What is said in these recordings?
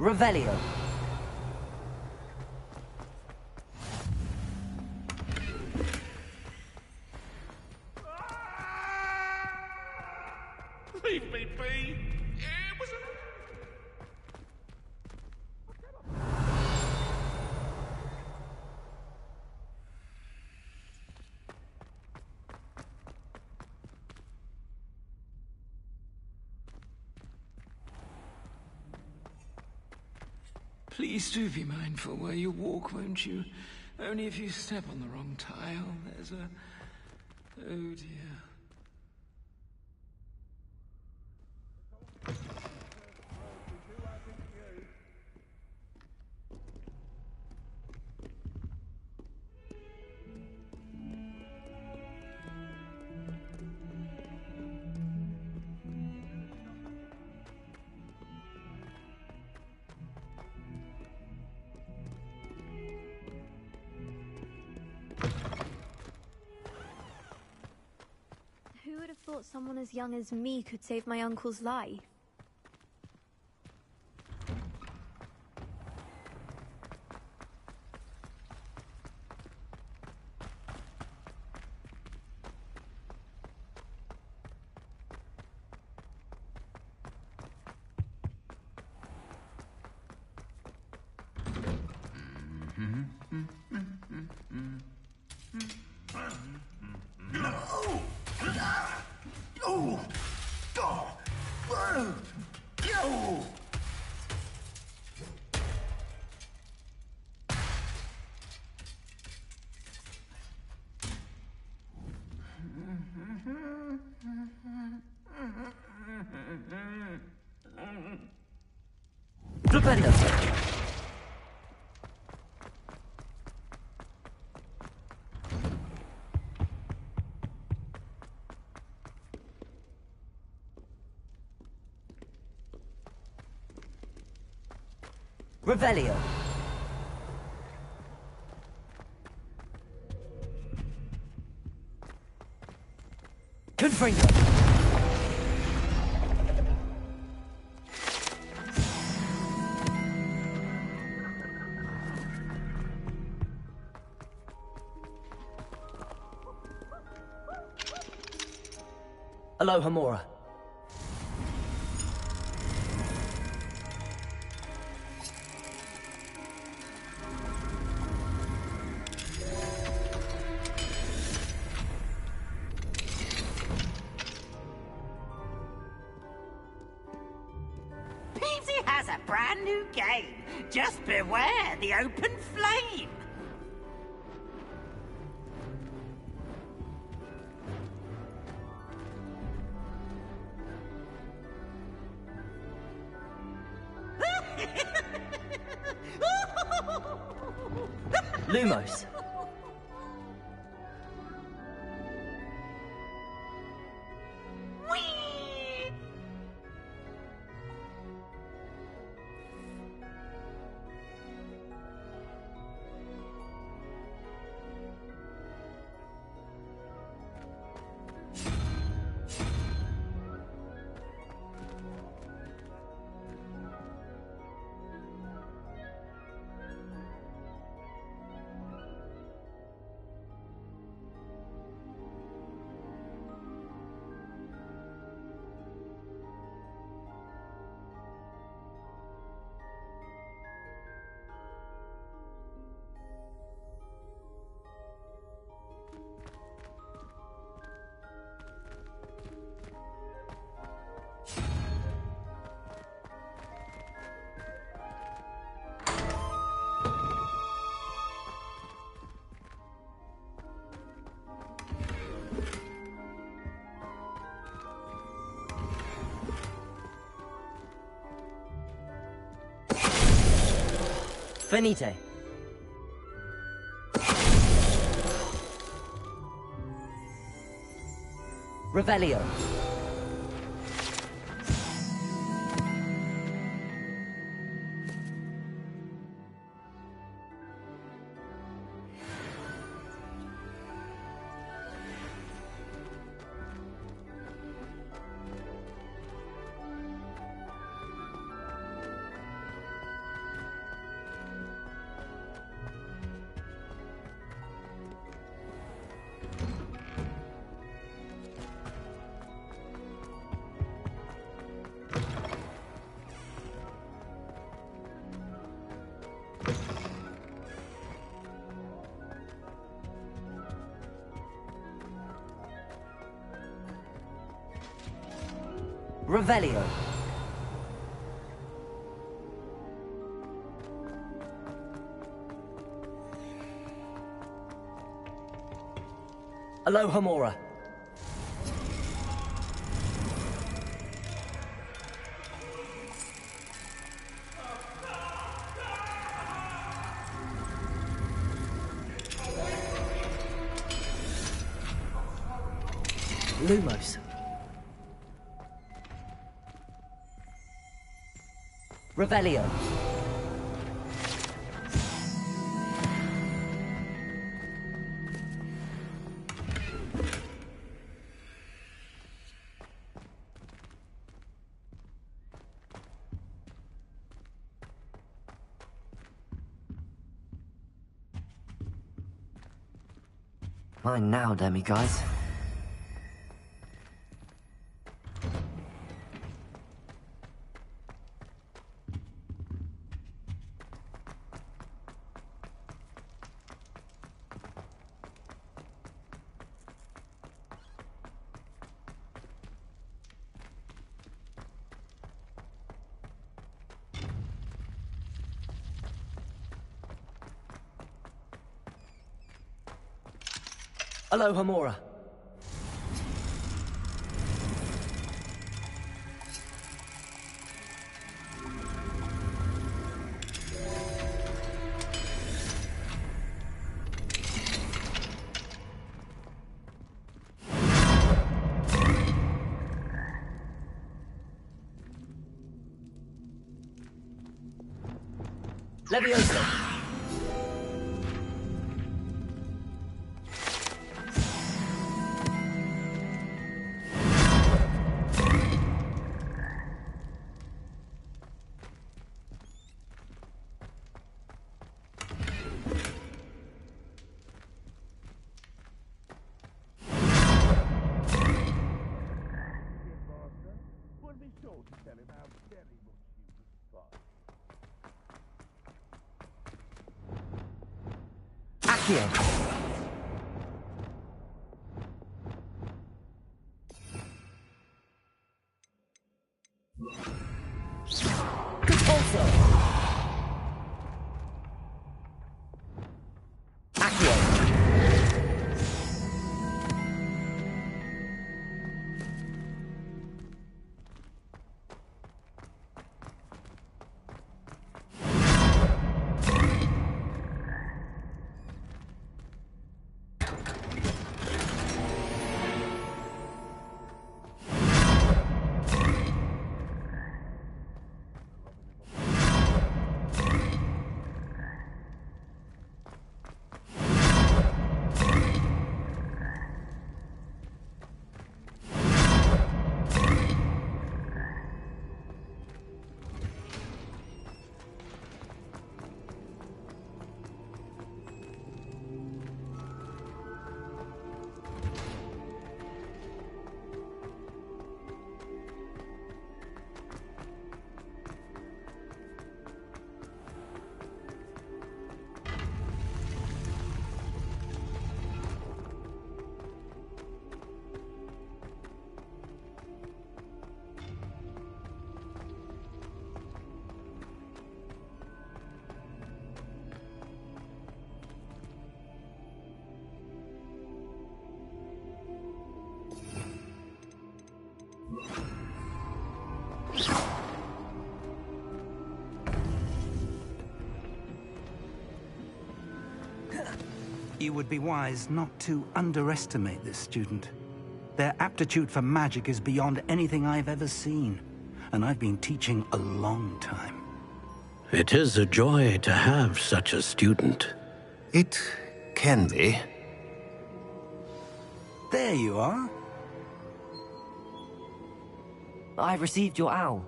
Revelio. Leave me be. It was an... Please do be mindful where you walk, won't you? Only if you step on the wrong tile, there's a... Oh dear. Who would have thought someone as young as me could save my uncle's life? Stupendo. Revelio. Confringo. Aloha Mora. Peasy has a brand new game. Just beware the open flame. Lumos. Finite. Revelio. Revelio. Alohomora. Lumos. Revelio. Mine now, demiguys. Alohomora. Leviosa. We'll be sure to tell him how very much you respond. Accio. Compulso. Accio. You would be wise not to underestimate this student. Their aptitude for magic is beyond anything I've ever seen, and I've been teaching a long time. It is a joy to have such a student. It can be. There you are. I received your owl.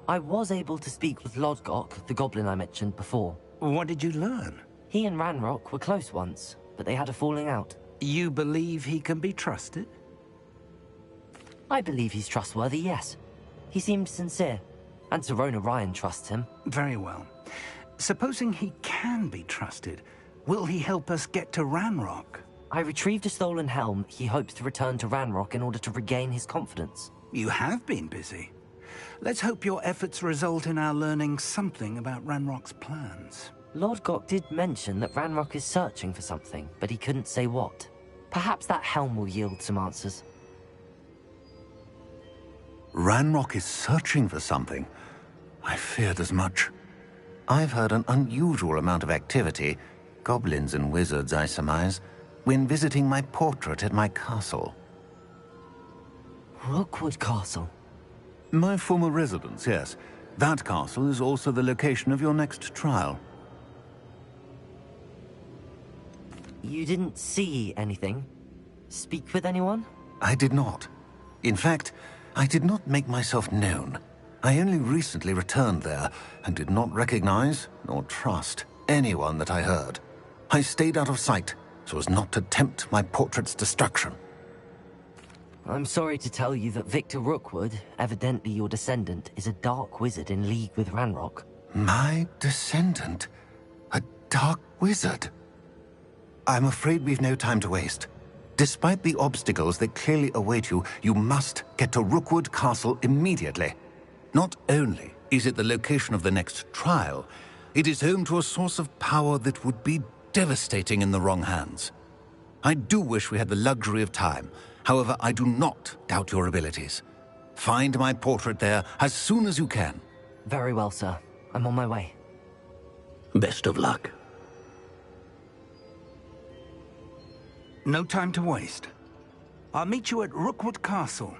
I was able to speak with Lodgok, the goblin I mentioned before. What did you learn? He and Ranrock were close once, but they had a falling out. You believe he can be trusted? I believe he's trustworthy, yes. He seemed sincere, and Sirona Ryan trusts him. Very well. Supposing he can be trusted, will he help us get to Ranrock? I retrieved a stolen helm he hopes to return to Ranrock in order to regain his confidence. You have been busy. Let's hope your efforts result in our learning something about Ranrock's plans. Lord Gok did mention that Ranrock is searching for something, but he couldn't say what. Perhaps that helm will yield some answers. Ranrock is searching for something. I feared as much. I've heard an unusual amount of activity, goblins and wizards, I surmise, when visiting my portrait at my castle. Rookwood Castle? My former residence, yes. That castle is also the location of your next trial. You didn't see anything? Speak with anyone? I did not. In fact, I did not make myself known. I only recently returned there and did not recognize nor trust anyone that I heard. I stayed out of sight so as not to tempt my portrait's destruction. I'm sorry to tell you that Victor Rookwood, evidently your descendant, is a dark wizard in league with Ranrock. My descendant? A dark wizard? I'm afraid we've no time to waste. Despite the obstacles that clearly await you, you must get to Rookwood Castle immediately. Not only is it the location of the next trial, it is home to a source of power that would be devastating in the wrong hands. I do wish we had the luxury of time. However, I do not doubt your abilities. Find my portrait there as soon as you can. Very well, sir. I'm on my way. Best of luck. No time to waste. I'll meet you at Rookwood Castle.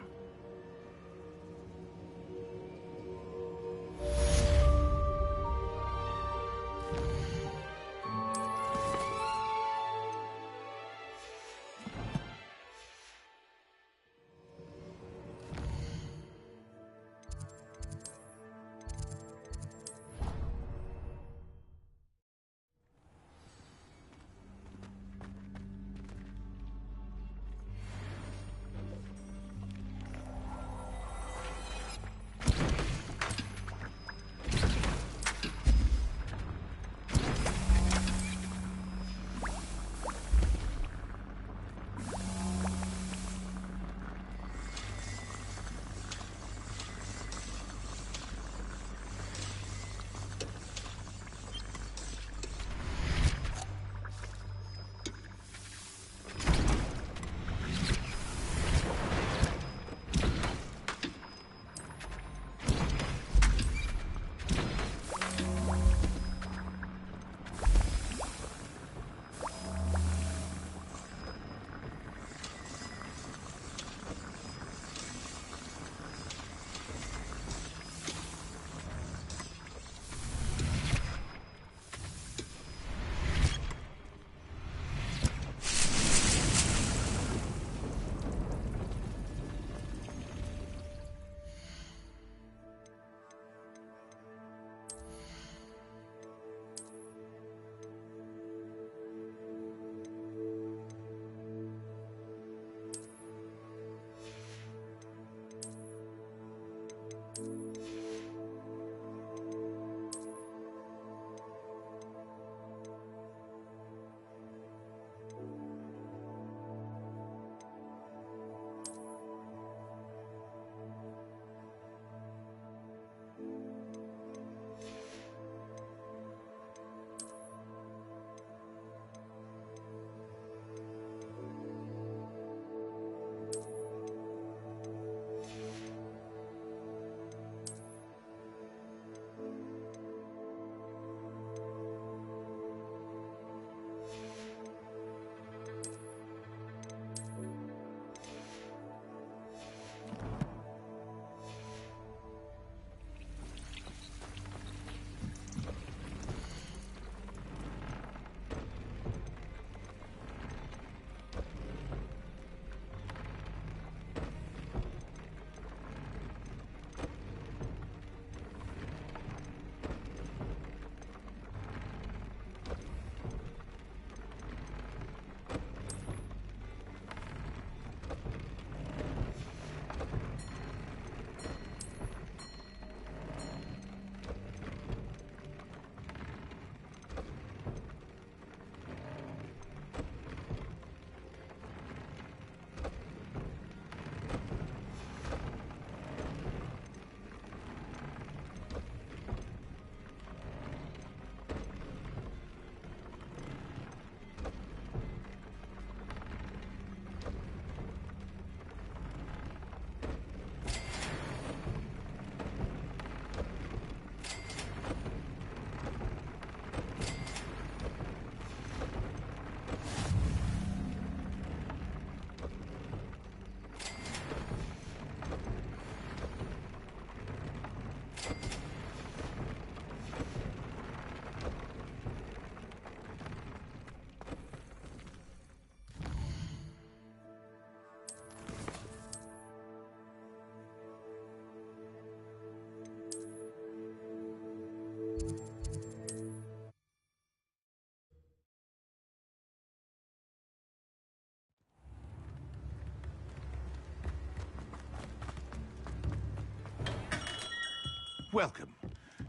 welcome.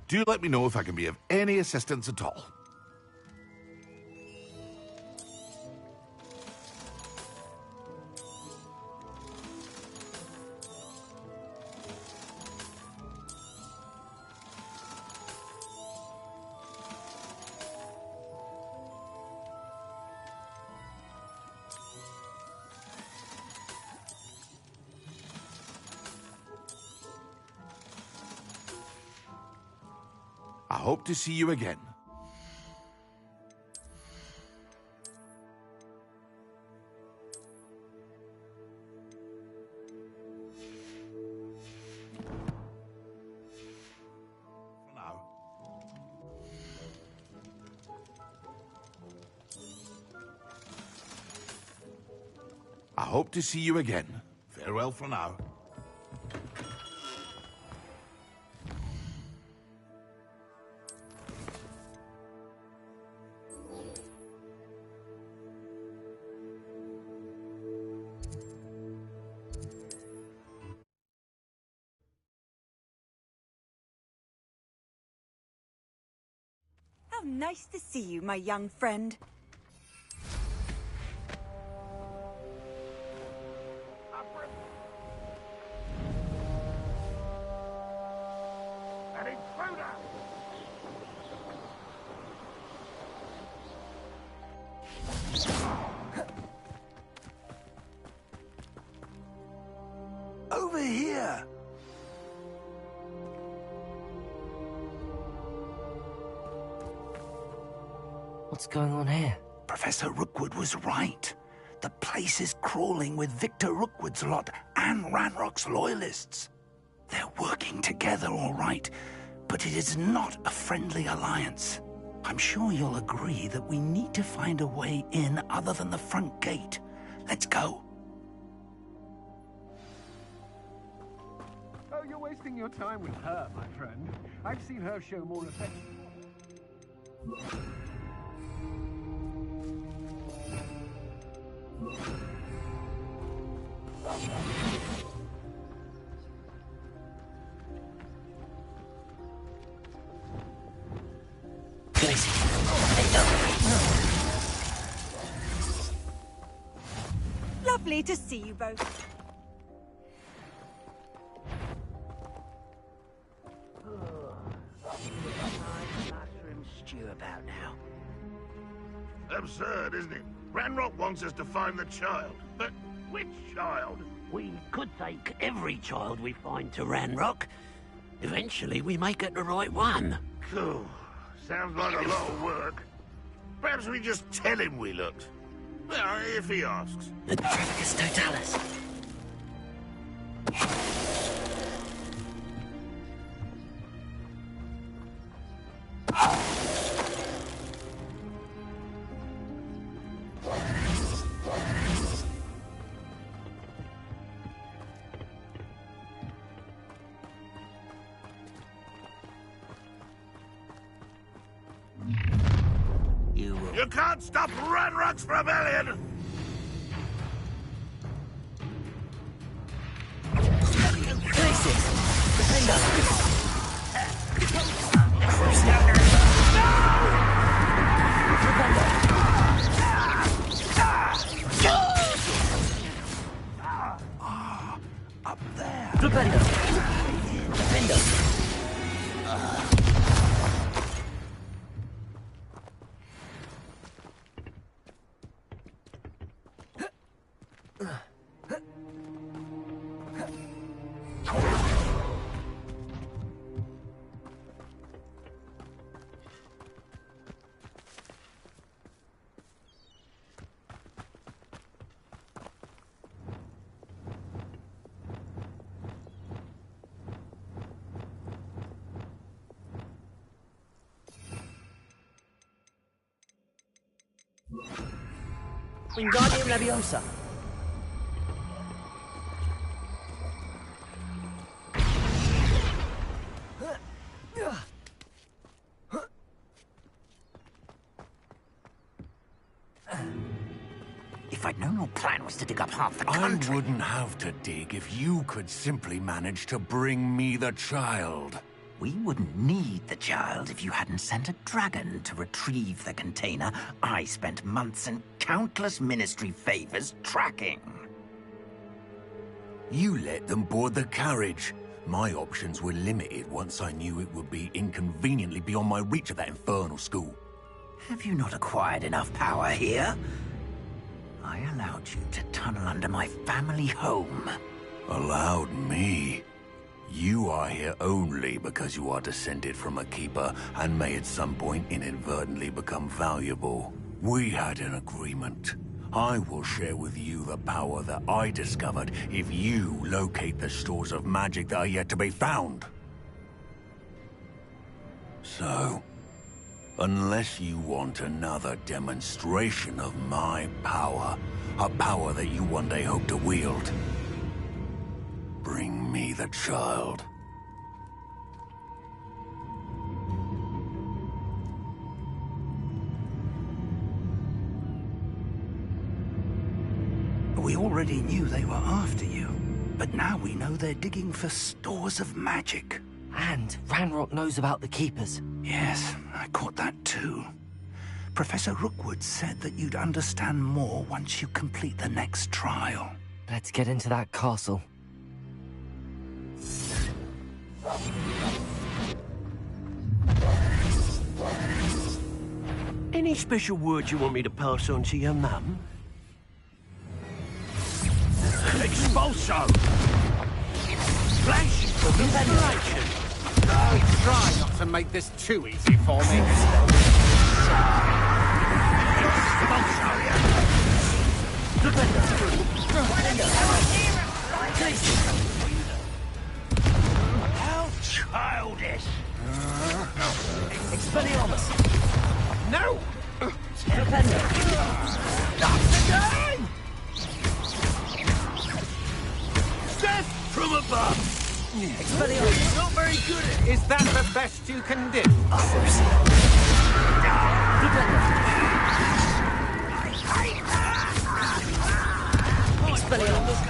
Do let me know if I can be of any assistance at all. I hope to see you again. For now. I hope to see you again. Farewell for now. How nice to see you, my young friend. An intruder! Over here! What's going on here? Professor Rookwood was right. The place is crawling with Victor Rookwood's lot and Ranrock's loyalists. They're working together, all right, but it is not a friendly alliance. I'm sure you'll agree that we need to find a way in other than the front gate. Let's go. Oh, you're wasting your time with her, my friend. I've seen her show more affection. Lovely to see you both. Stew about now. Absurd, isn't it? Ranrock wants us to find the child. But which child? We could take every child we find to Ranrock. Eventually, we may get the right one. Cool. Sounds like a lot of work. Perhaps we just tell him we looked. Well, if he asks. The Trafficus Totalis. You can't stop Ranrock's rebellion! Up there. Flipendo! Flipendo! Wingardium Leviosa. If I'd known your plan was to dig up half the country... I wouldn't have to dig if you could simply manage to bring me the child. We wouldn't need the child if you hadn't sent a dragon to retrieve the container I spent months and countless ministry favors tracking. You let them board the carriage. My options were limited once I knew it would be inconveniently beyond my reach at that infernal school. Have you not acquired enough power here? I allowed you to tunnel under my family home. Allowed me? You are here only because you are descended from a keeper and may at some point inadvertently become valuable. We had an agreement. I will share with you the power that I discovered if you locate the stores of magic that are yet to be found. So, unless you want another demonstration of my power, a power that you one day hope to wield, bring me the child. We already knew they were after you, but now we know they're digging for stores of magic. And Ranrock knows about the Keepers. Yes, I caught that too. Professor Rookwood said that you'd understand more once you complete the next trial. Let's get into that castle. Any special words you want me to pass on to your mum? Expulso! Flash for revelation. Try not to make this too easy for me. How childish! Expelliarmus! No! That's the game! Death from above! Expelliarmus! Not very good at it. Is that the best you can do? Expelliarmus!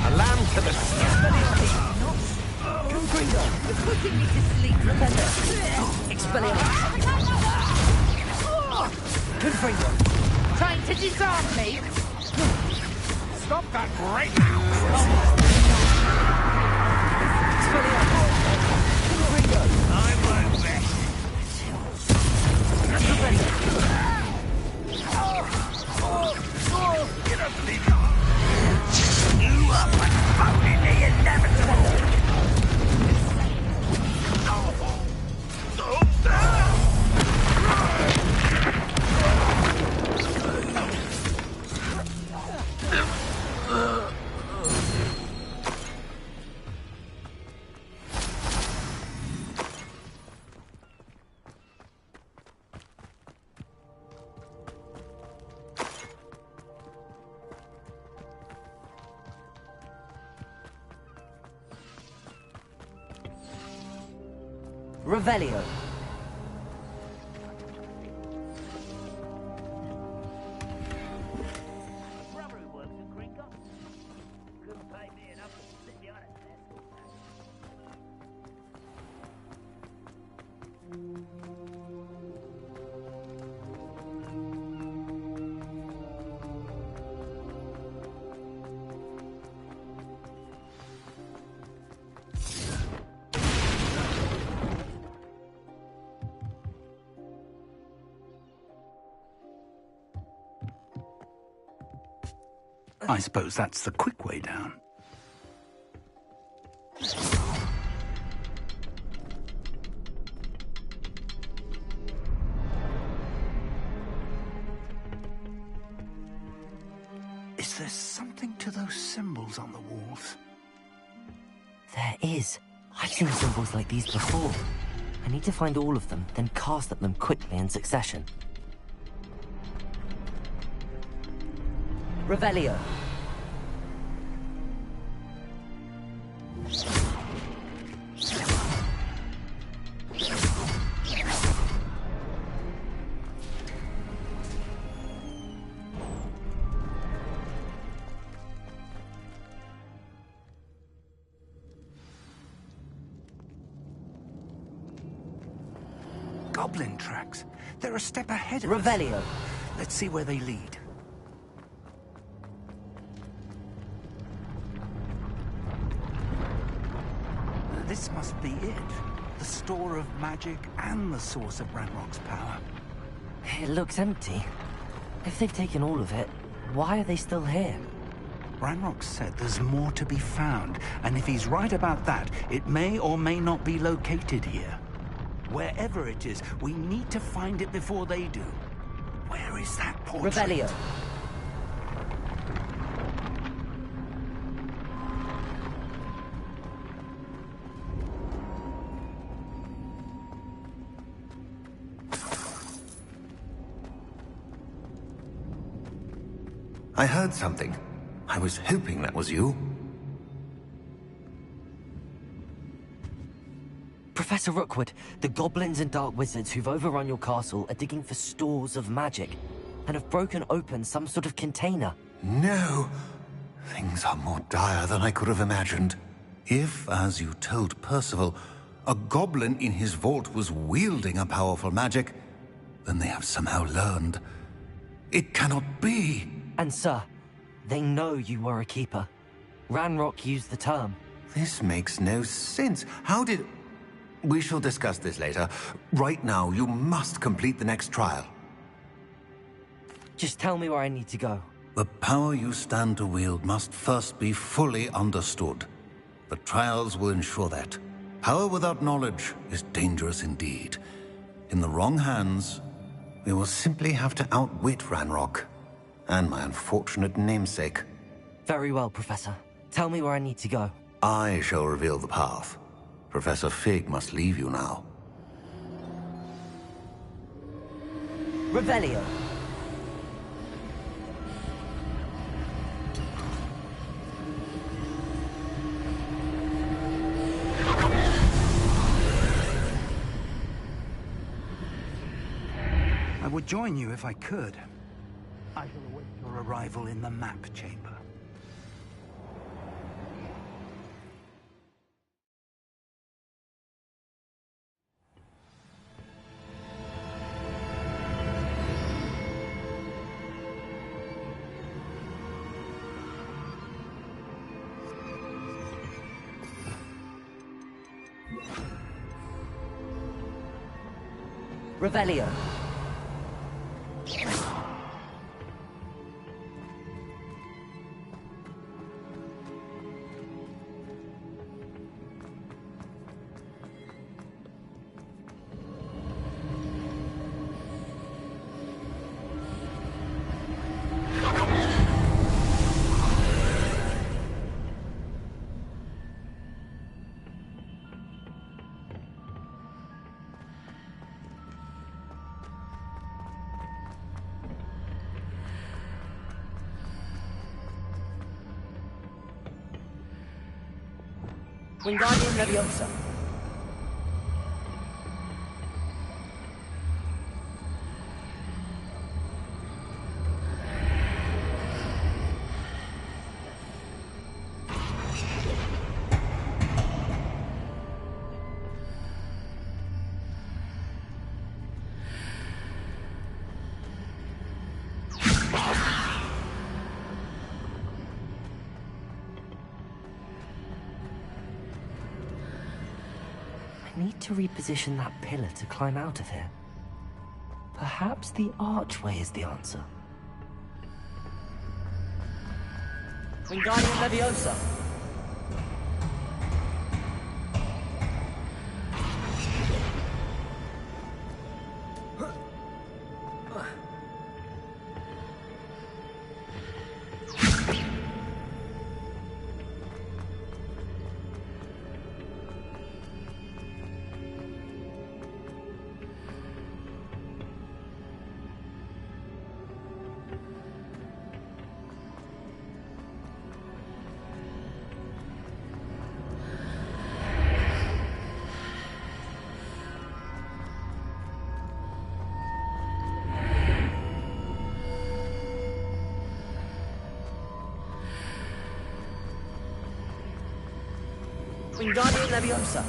A lamb to the You're putting me to sleep. Expelliarmus! Trying to disarm me? Stop that right now! I won't rest. You don't believe it? You are postponing the inevitable. Revelio. Brother who works at Gringotts. Couldn't pay me enough to sit behind a desk. I suppose that's the quick way down. Is there something to those symbols on the walls? There is. I've seen symbols like these before. I need to find all of them, then cast at them quickly in succession. Revelio. goblin tracks. They're a step ahead of Revelio. us. Let's see where they lead. This must be it. The store of magic and the source of Ranrock's power. It looks empty. If they've taken all of it, why are they still here? Ranrock said there's more to be found, and if he's right about that, it may or may not be located here. Wherever it is, we need to find it before they do. Where is that portrait? Revelio. I heard something. I was hoping that was you. Professor Rookwood, the goblins and dark wizards who've overrun your castle are digging for stores of magic and have broken open some sort of container. No! Things are more dire than I could have imagined. If, as you told Percival, a goblin in his vault was wielding a powerful magic, then they have somehow learned. It cannot be! And sir, they know you were a keeper. Ranrock used the term. This makes no sense. How did... We shall discuss this later. Right now, you must complete the next trial. Just tell me where I need to go. The power you stand to wield must first be fully understood. The trials will ensure that. Power without knowledge is dangerous indeed. In the wrong hands, we will simply have to outwit Ranrock. And my unfortunate namesake. Very well, Professor. Tell me where I need to go. I shall reveal the path. Professor Fig must leave you now. Revelio. I would join you if I could. I shall await your arrival in the map chamber. Revelio. Wingardium Leviosa. I need to reposition that pillar to climb out of here. Perhaps the archway is the answer. Wingardium Leviosa. Wingardium Leviosa.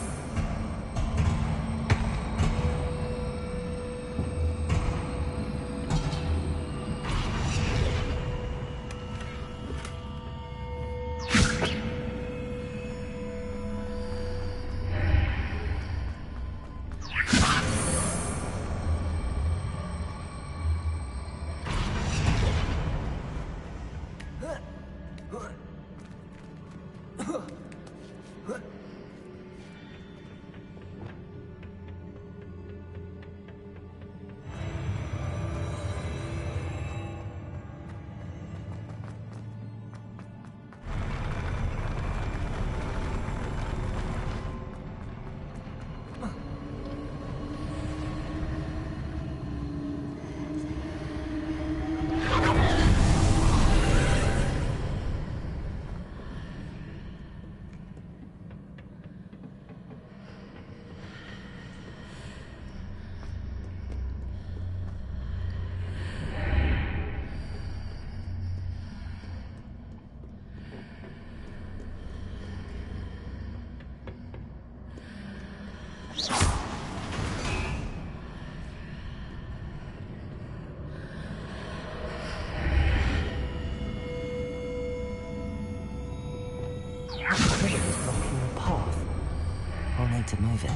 tried to move it.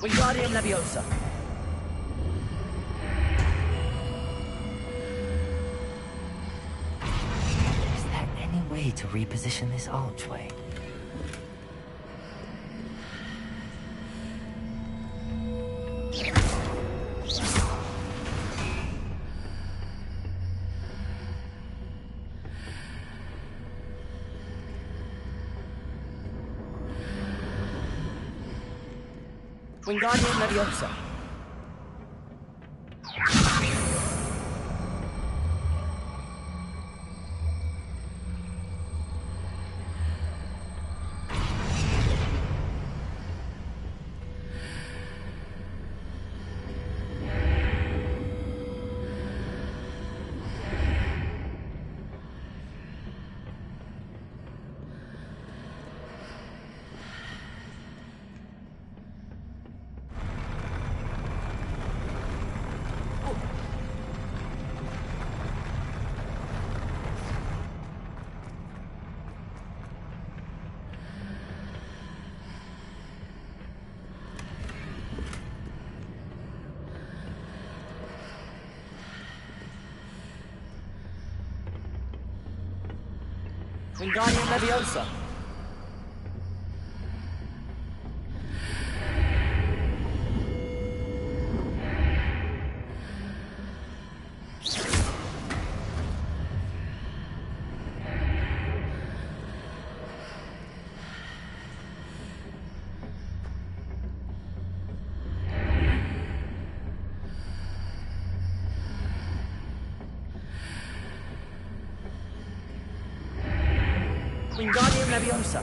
Wingardium Leviosa. Is there any way to reposition this archway? Wingardium Leviosa. Wingardium Leviosa. Wingardium Leviosa.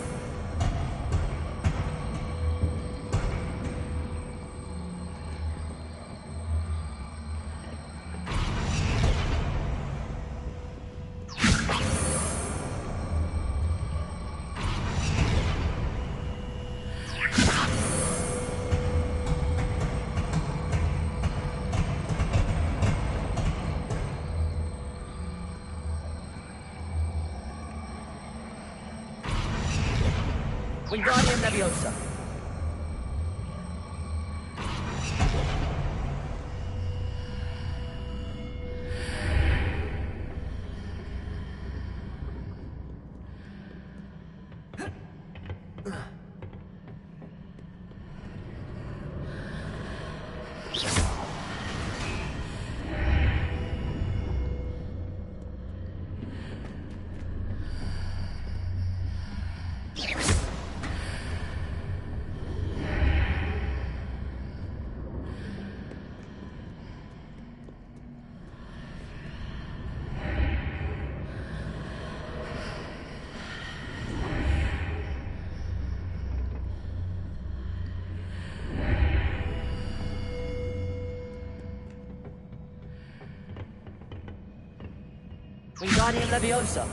Wingardium Leviosa. Wingardium Leviosa.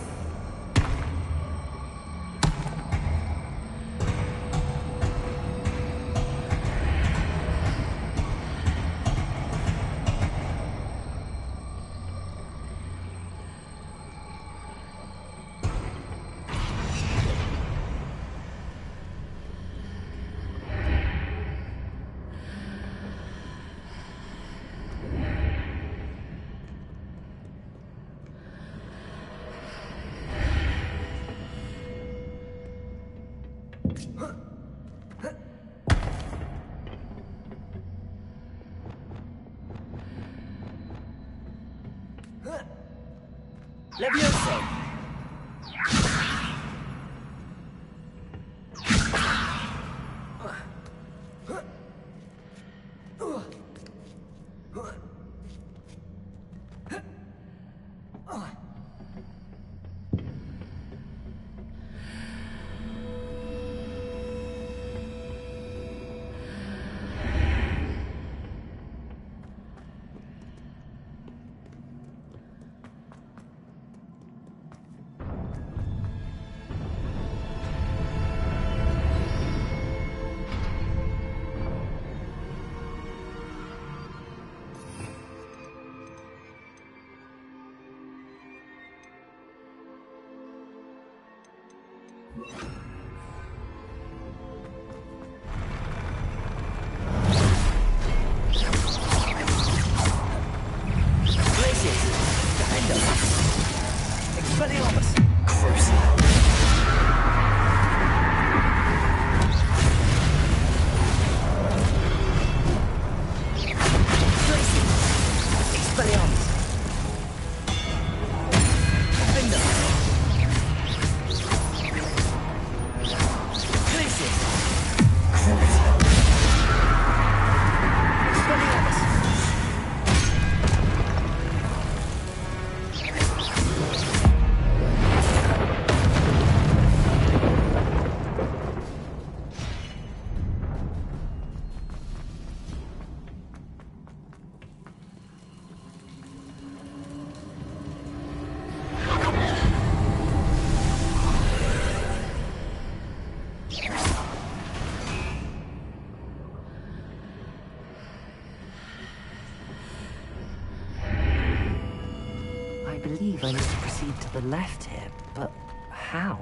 Leviosa. Glacius! Defender! Expelliarmus! Crucible! I believe I need to proceed to the left here, but how?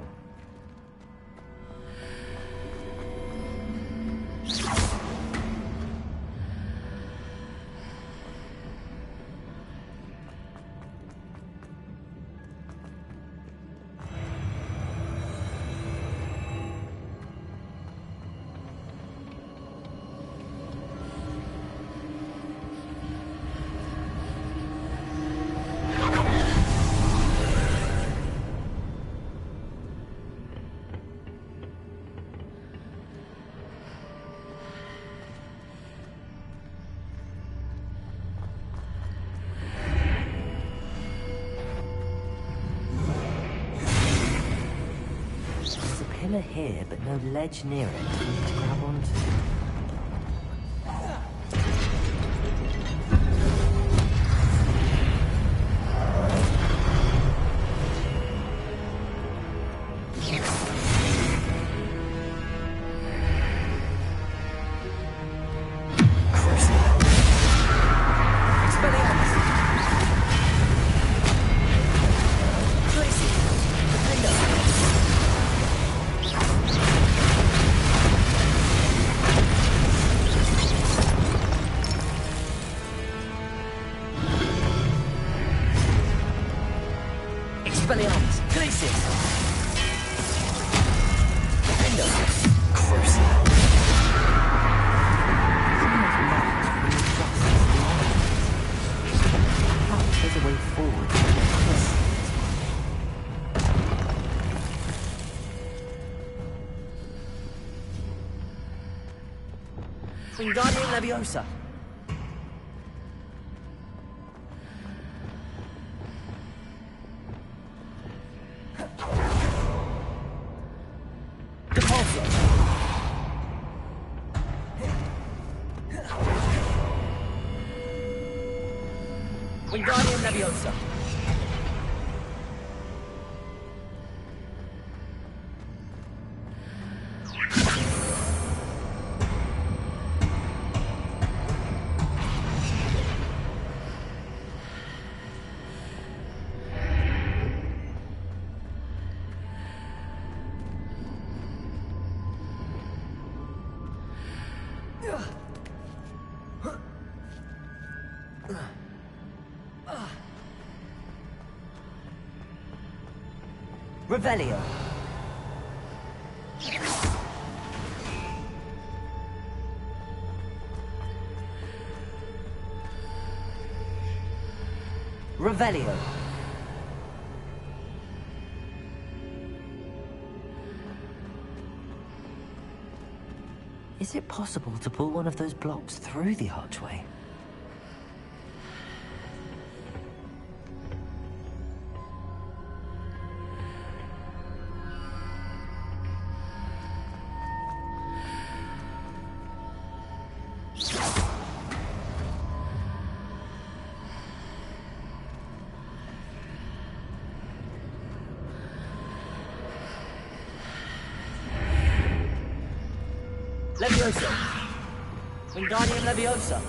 There's a pillar here, but no ledge near it for me to grab onto. Expelliarmus! Glacius! Defender! Crucible! Perhaps there's a way forward. Wingardium Leviosa! Wingardium Leviosa. Revelio. Revelio. Is it possible to pull one of those blocks through the archway? Leviosa. Wingardium Leviosa.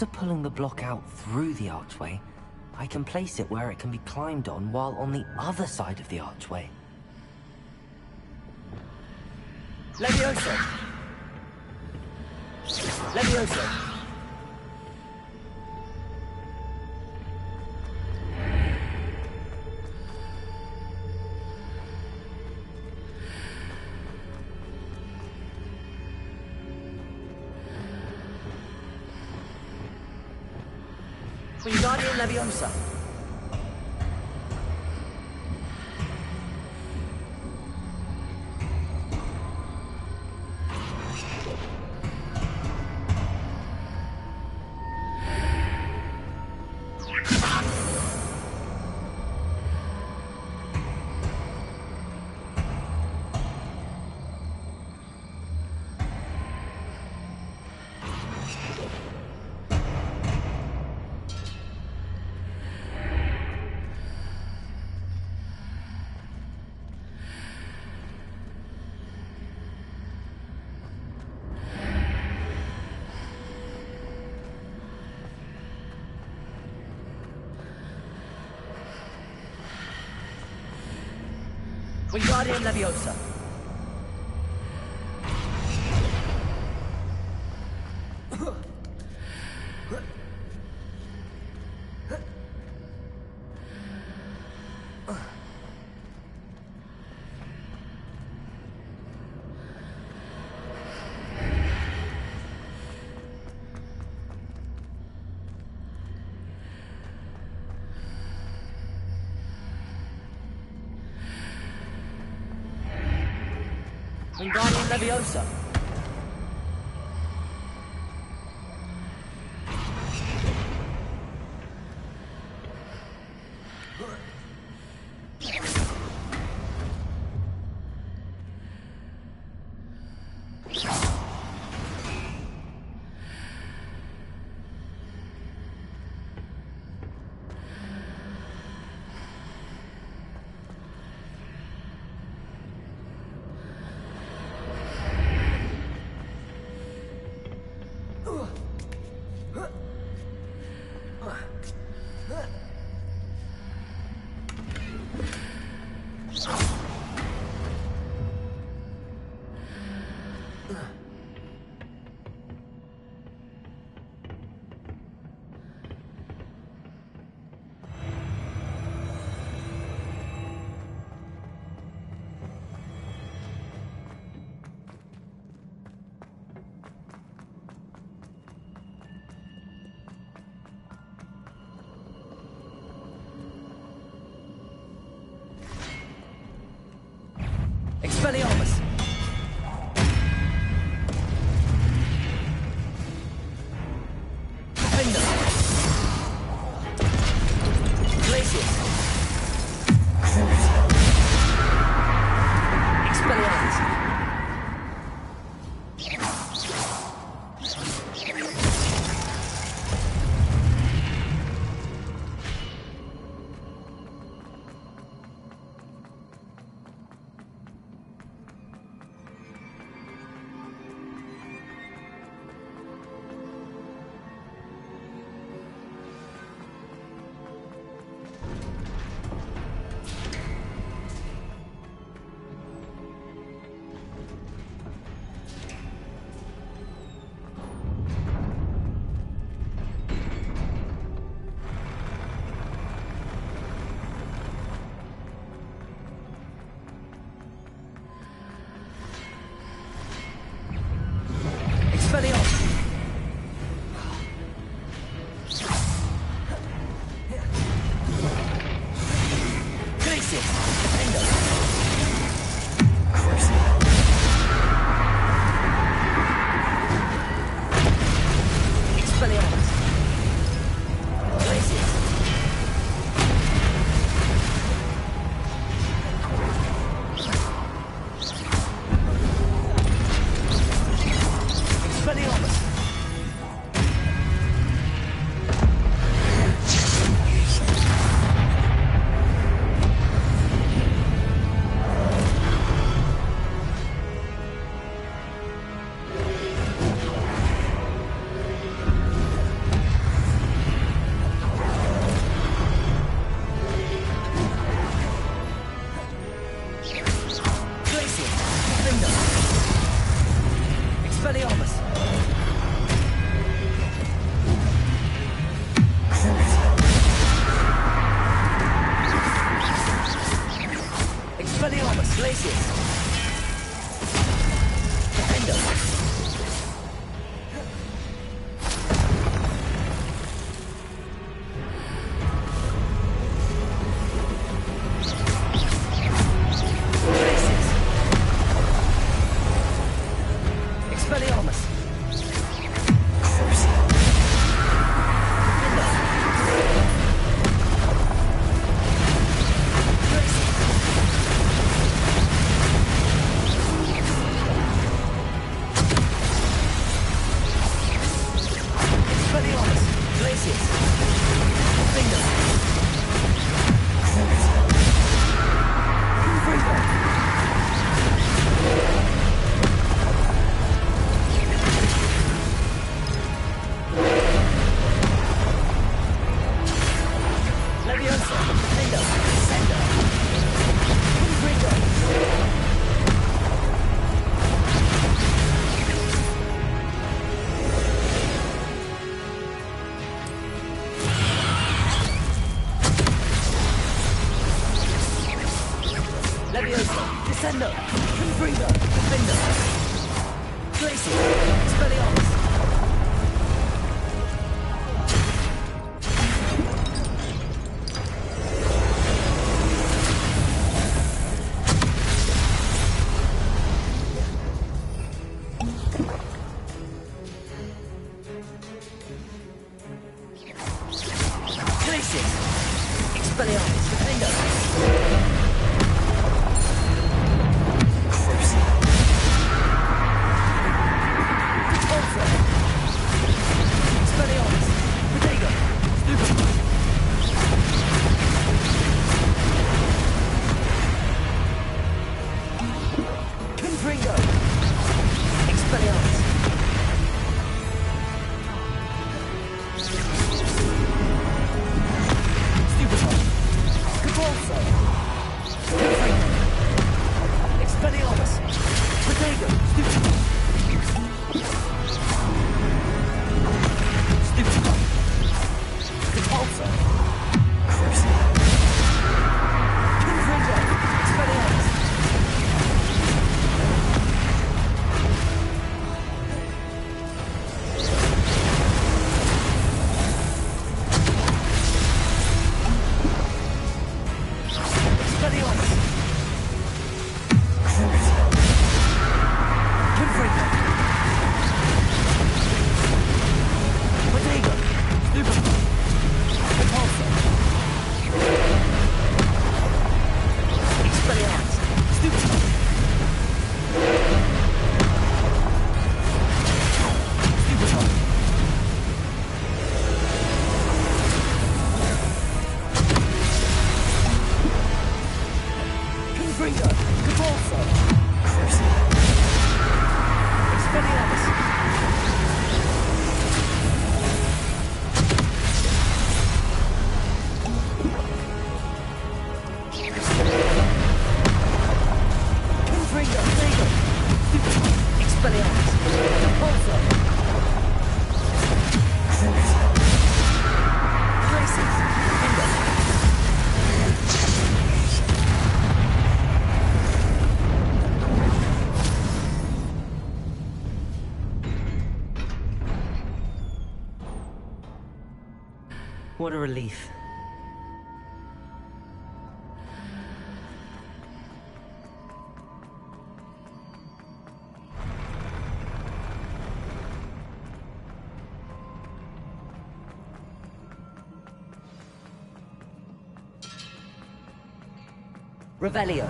After pulling the block out through the archway, I can place it where it can be climbed on while on the other side of the archway. Levioso! Levioso! Wingardium Leviosa! Wingardium Leviosa! Wingardium Leviosa! Expelliarmus! Defender! Glacius! Expelliarmus! What a relief. Revelio.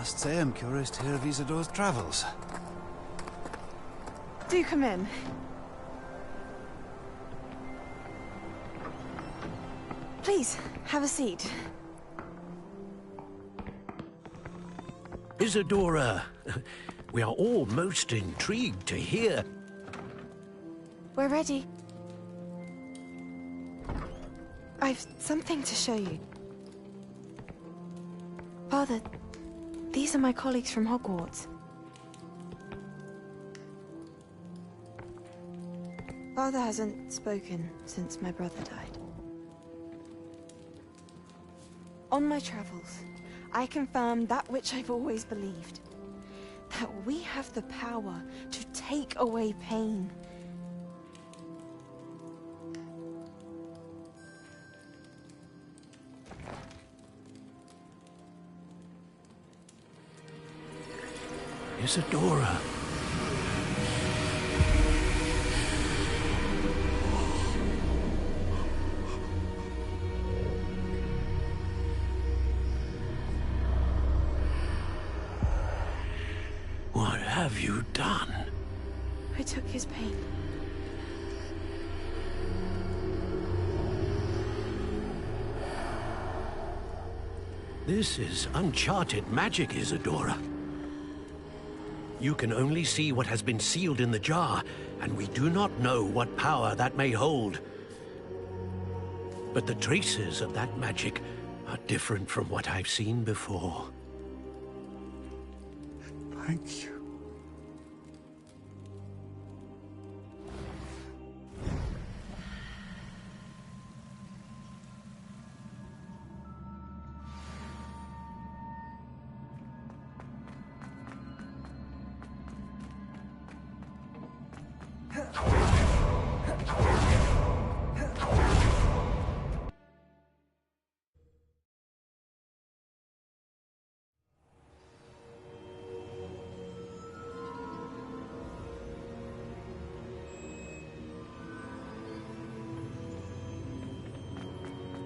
I must say I'm curious to hear of Isadore's travels. Do come in. Please, have a seat. Isadora, we are all most intrigued to hear. We're ready. I've something to show you. Father, these are my colleagues from Hogwarts. Father hasn't spoken since my brother died. On my travels, I confirmed that which I've always believed. That we have the power to take away pain. Isadora. What have you done? I took his pain. This is uncharted magic, Isadora. You can only see what has been sealed in the jar, and we do not know what power that may hold. But the traces of that magic are different from what I've seen before. Thank you.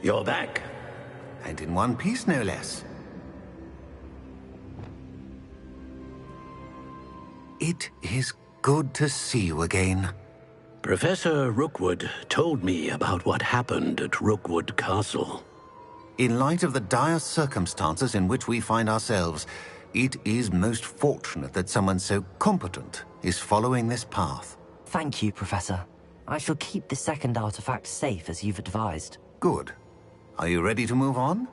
You're back. And in one piece, no less. It is good to see you again. Professor Rookwood told me about what happened at Rookwood Castle. In light of the dire circumstances in which we find ourselves, it is most fortunate that someone so competent is following this path. Thank you, Professor. I shall keep the second artifact safe as you've advised. Good. Are you ready to move on?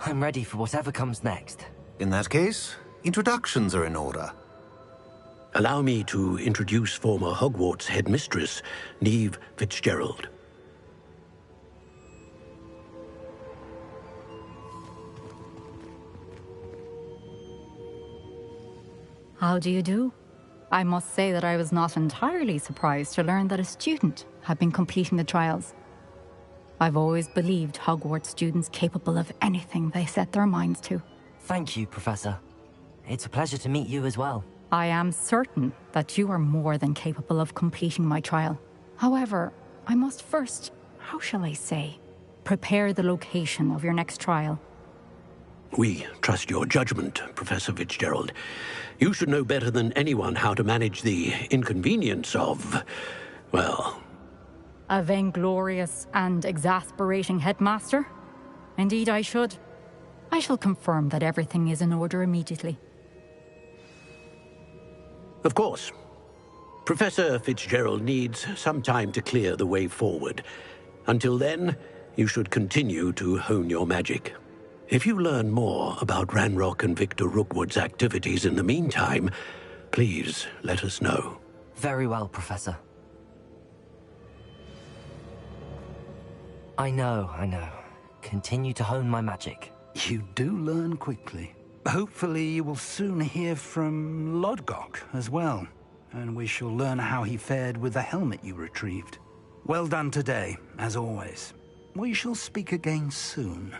I'm ready for whatever comes next. In that case, introductions are in order. Allow me to introduce former Hogwarts headmistress, Neve Fitzgerald. How do you do? I must say that I was not entirely surprised to learn that a student had been completing the trials. I've always believed Hogwarts students capable of anything they set their minds to. Thank you, Professor. It's a pleasure to meet you as well. I am certain that you are more than capable of completing my trial. However, I must first, how shall I say, prepare the location of your next trial. We trust your judgment, Professor Fitzgerald. You should know better than anyone how to manage the inconvenience of, well... A vainglorious and exasperating headmaster? Indeed I should. I shall confirm that everything is in order immediately. Of course. Professor Fitzgerald needs some time to clear the way forward. Until then, you should continue to hone your magic. If you learn more about Ranrock and Victor Rookwood's activities in the meantime, please let us know. Very well, Professor. I know. Continue to hone my magic. You do learn quickly. Hopefully you will soon hear from Lodgok as well, and we shall learn how he fared with the helmet you retrieved. Well done today, as always. We shall speak again soon.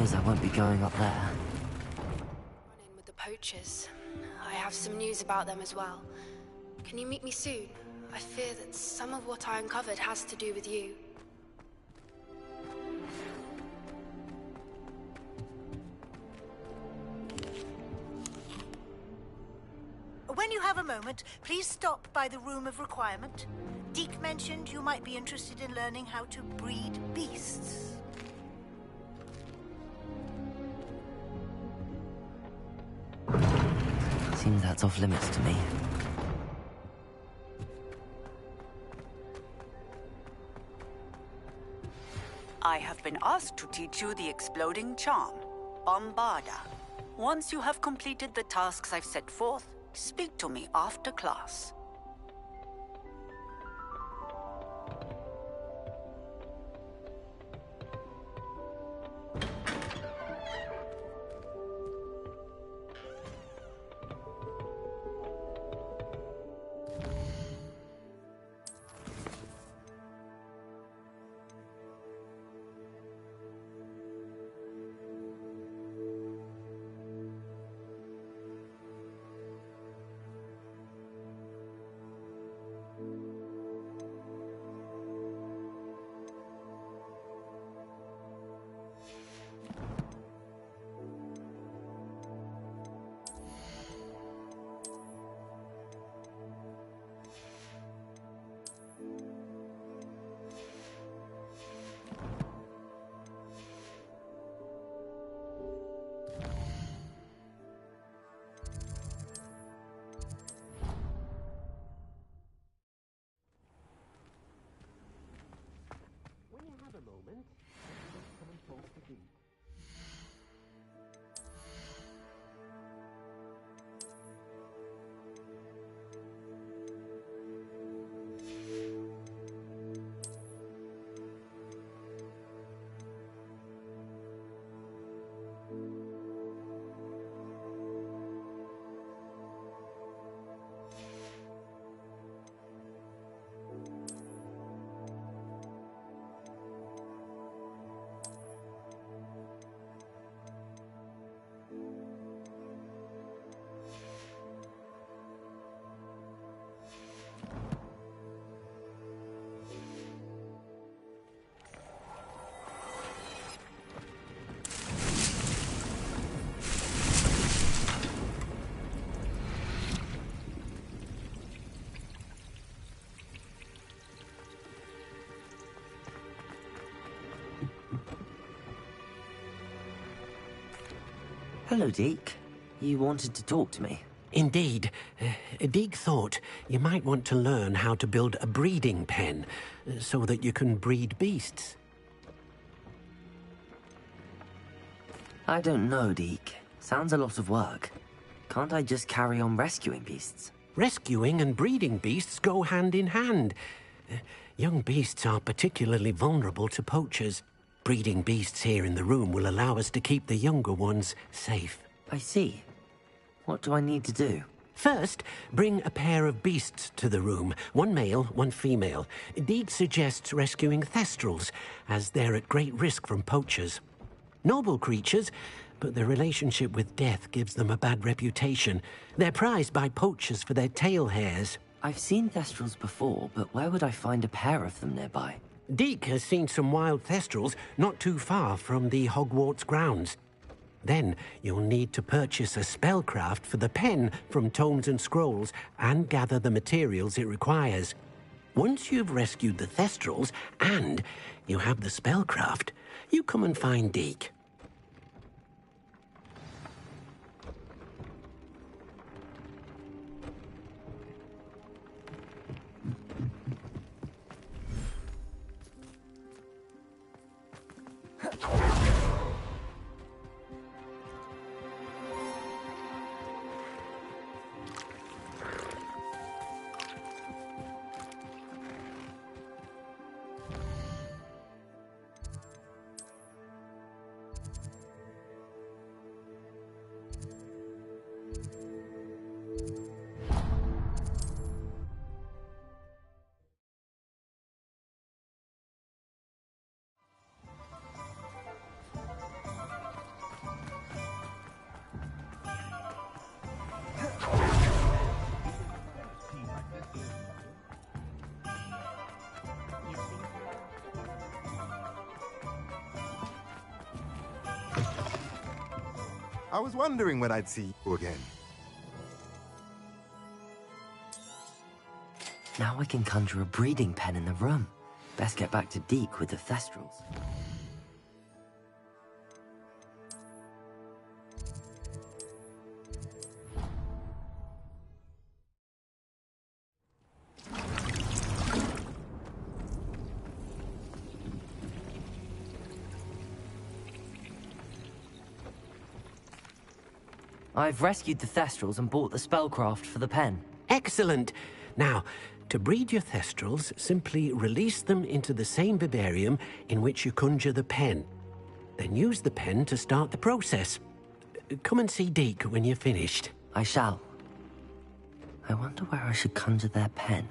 suppose I won't be going up there. Run in with the poachers. I have some news about them as well. Can you meet me soon? I fear that some of what I uncovered has to do with you. When you have a moment, please stop by the Room of Requirement. Deke mentioned you might be interested in learning how to breed beasts. Seems that's off limits to me. I have been asked to teach you the exploding charm, Bombarda. Once you have completed the tasks I've set forth, speak to me after class. Hello, Deke. You wanted to talk to me? Indeed. Deke thought you might want to learn how to build a breeding pen so that you can breed beasts. I don't know, Deke. Sounds a lot of work. Can't I just carry on rescuing beasts? Rescuing and breeding beasts go hand in hand. Young beasts are particularly vulnerable to poachers. Breeding beasts here in the room will allow us to keep the younger ones safe. I see. What do I need to do? First, bring a pair of beasts to the room. One male, one female. Deke suggests rescuing thestrals, as they're at great risk from poachers. Noble creatures, but their relationship with death gives them a bad reputation. They're prized by poachers for their tail hairs. I've seen thestrals before, but where would I find a pair of them nearby? Deke has seen some wild thestrals not too far from the Hogwarts grounds. Then you'll need to purchase a spellcraft for the pen from Tomes and Scrolls and gather the materials it requires. Once you've rescued the thestrals and you have the spellcraft, you come and find Deke. I was wondering when I'd see you again. Now I can conjure a breeding pen in the room. Best get back to Deke with the Thestrals. I've rescued the Thestrals and bought the spellcraft for the pen. Excellent. Now, to breed your Thestrals, simply release them into the same vivarium in which you conjure the pen. Then use the pen to start the process. Come and see Deke when you're finished. I shall. I wonder where I should conjure their pen.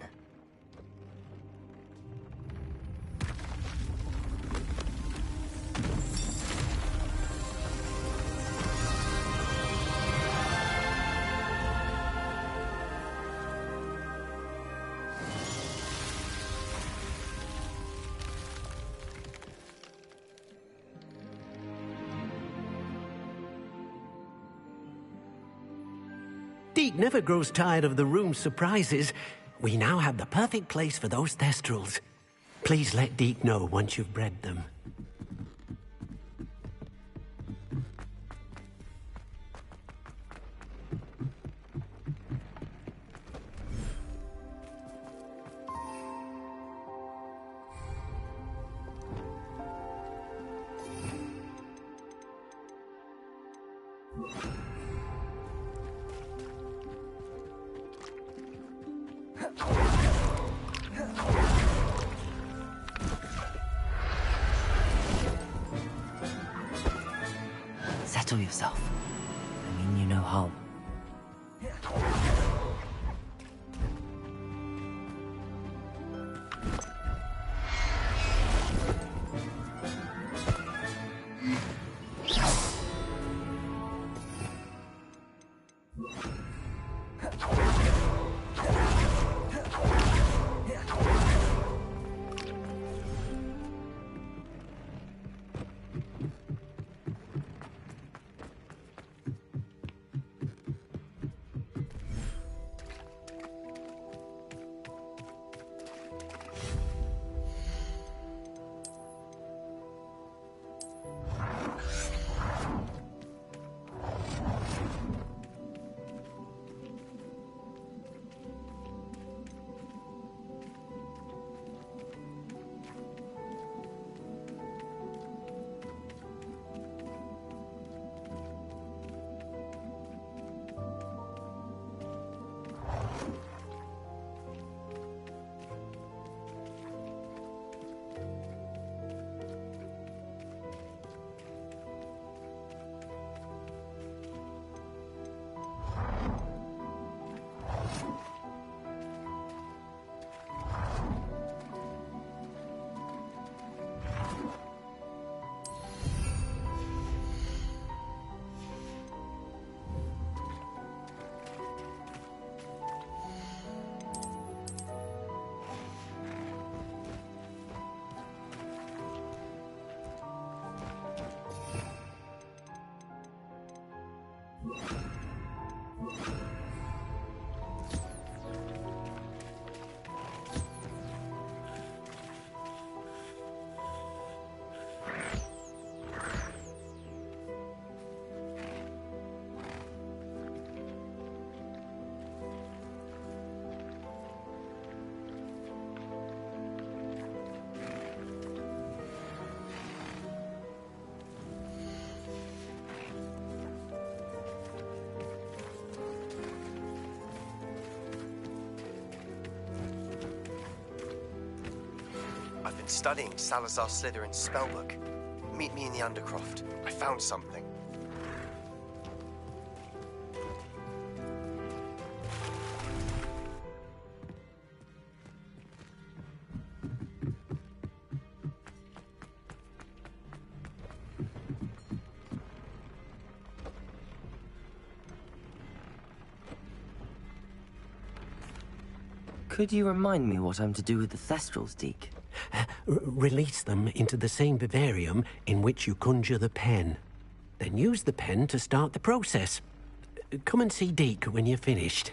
Deke never grows tired of the room's surprises. We now have the perfect place for those Thestrals. Please let Deke know once you've bred them. Settle yourself. I mean you no harm. I've been studying Salazar Slytherin's spellbook. Meet me in the Undercroft. I found something. Could you remind me what I'm to do with the Thestrals, Deke? Release them into the same vivarium in which you conjure the pen. Then use the pen to start the process. Come and see Deke when you're finished.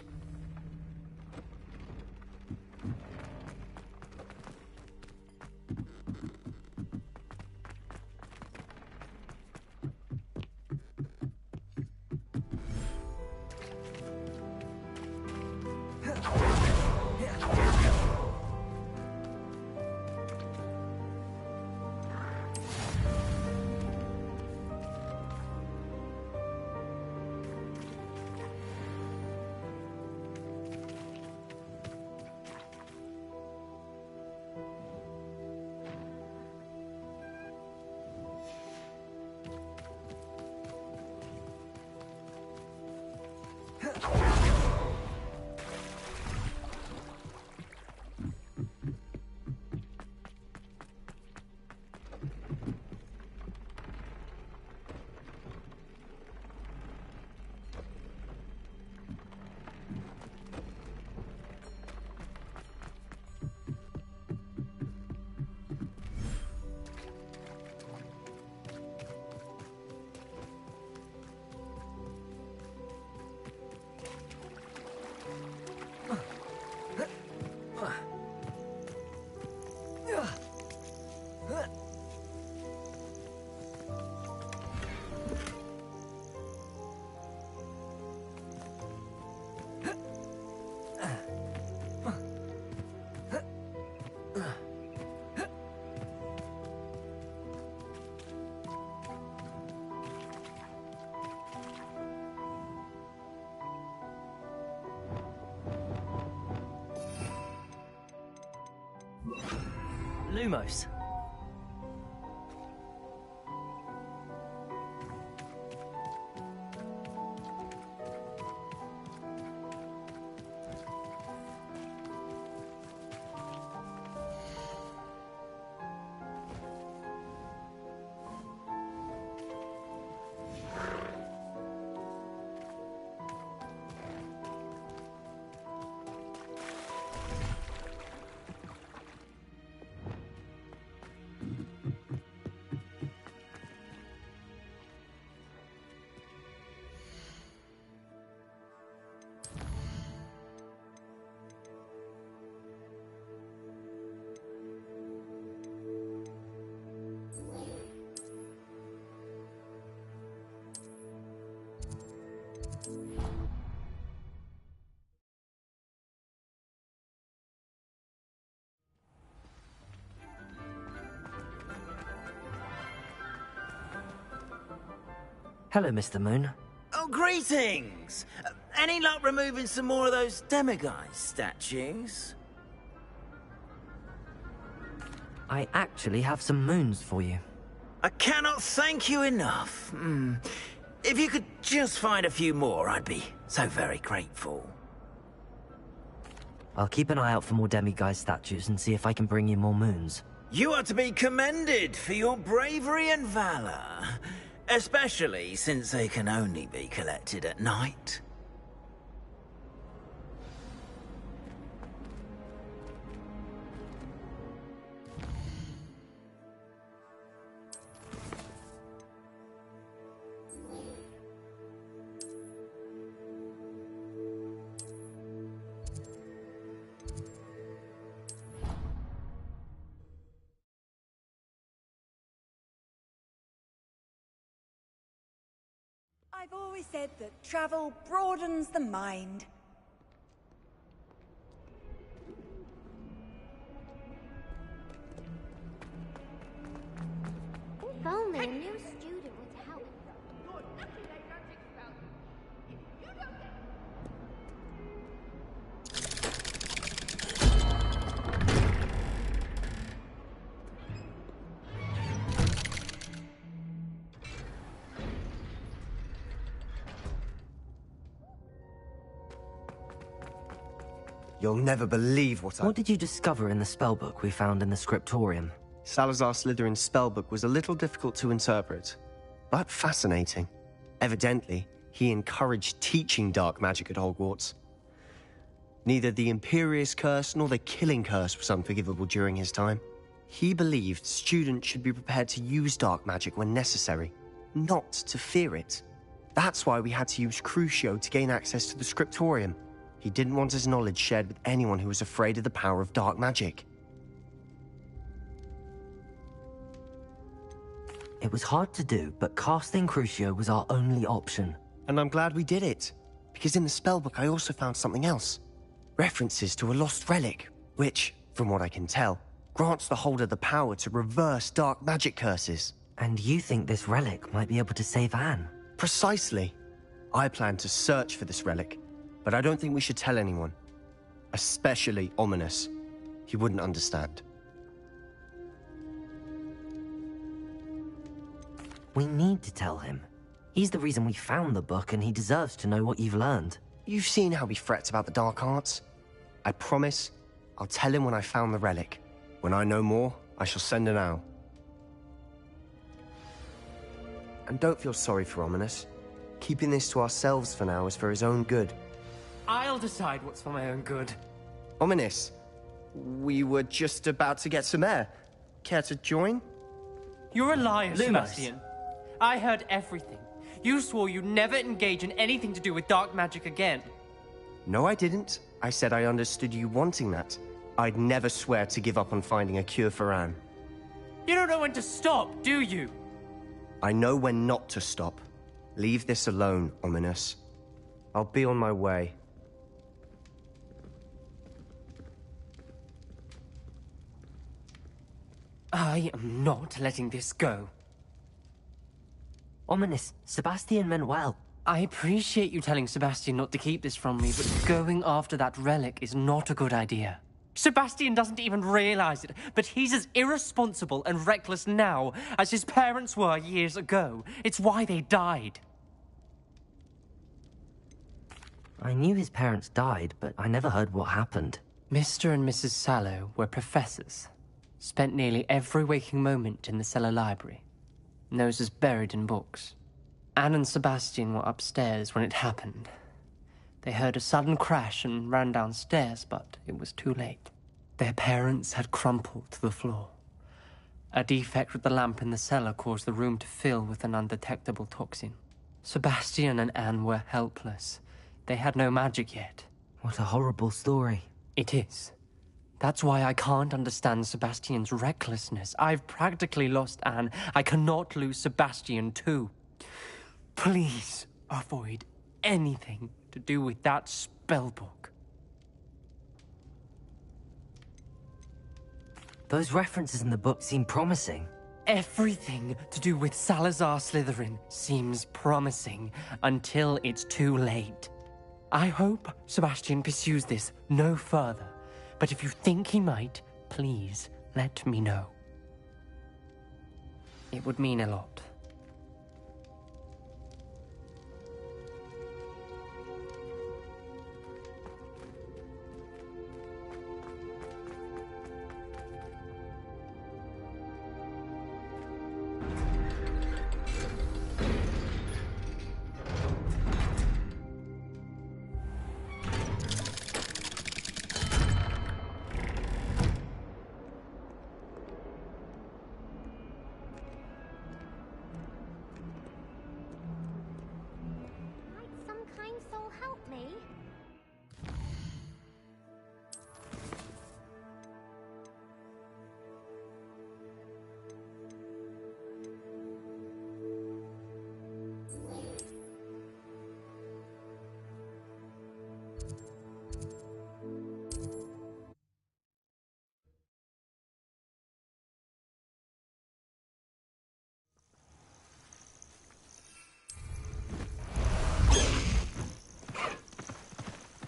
Lumos. Hello, Mr. Moon. Oh, greetings! Any luck removing some more of those demiguise statues? I actually have some moons for you. I cannot thank you enough. If you could just find a few more, I'd be so very grateful. I'll keep an eye out for more demiguise statues and see if I can bring you more moons. You are to be commended for your bravery and valor. Especially since they can only be collected at night. I've always said that travel broadens the mind. If only a new student would help. You'll never believe What did you discover in the spellbook we found in the scriptorium? Salazar Slytherin's spellbook was a little difficult to interpret, but fascinating. Evidently, he encouraged teaching dark magic at Hogwarts. Neither the Imperious Curse nor the Killing Curse was unforgivable during his time. He believed students should be prepared to use dark magic when necessary, not to fear it. That's why we had to use Crucio to gain access to the scriptorium. He didn't want his knowledge shared with anyone who was afraid of the power of dark magic. It was hard to do, but casting Crucio was our only option. And I'm glad we did it, because in the spellbook I also found something else. References to a lost relic, which, from what I can tell, grants the holder the power to reverse dark magic curses. And you think this relic might be able to save Anne? Precisely. I plan to search for this relic, but I don't think we should tell anyone. Especially Ominous. He wouldn't understand. We need to tell him. He's the reason we found the book, and he deserves to know what you've learned. You've seen how he frets about the dark arts. I promise I'll tell him when I found the relic. When I know more, I shall send an owl. And don't feel sorry for Ominous. Keeping this to ourselves for now is for his own good. I'll decide what's for my own good. Ominous, we were just about to get some air. Care to join? You're a liar, Lumos. Sebastian. I heard everything. You swore you'd never engage in anything to do with dark magic again. No, I didn't. I said I understood you wanting that. I'd never swear to give up on finding a cure for Anne. You don't know when to stop, do you? I know when not to stop. Leave this alone, Ominous. I'll be on my way. I am not letting this go. Ominous, Sebastian meant well. I appreciate you telling Sebastian not to keep this from me, but going after that relic is not a good idea. Sebastian doesn't even realize it, but he's as irresponsible and reckless now as his parents were years ago. It's why they died. I knew his parents died, but I never heard what happened. Mr. and Mrs. Sallow were professors. Spent nearly every waking moment in the cellar library. Noses buried in books. Anne and Sebastian were upstairs when it happened. They heard a sudden crash and ran downstairs, but it was too late. Their parents had crumpled to the floor. A defect with the lamp in the cellar caused the room to fill with an undetectable toxin. Sebastian and Anne were helpless. They had no magic yet. What a horrible story. It is. That's why I can't understand Sebastian's recklessness. I've practically lost Anne. I cannot lose Sebastian too. Please avoid anything to do with that spellbook. Those references in the book seem promising. Everything to do with Salazar Slytherin seems promising until it's too late. I hope Sebastian pursues this no further, but if you think he might, please let me know. It would mean a lot.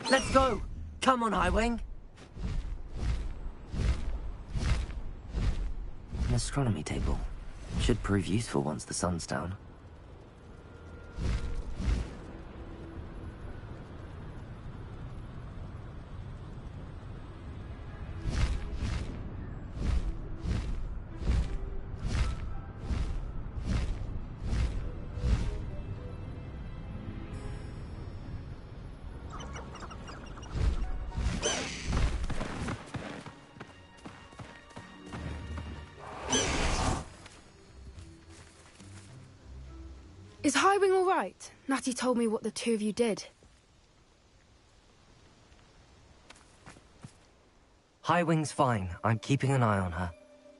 Let's go! Come on, Highwing! An astronomy table. Should prove useful once the sun's down. Is Highwing all right? Natty told me what the two of you did. Highwing's fine. I'm keeping an eye on her.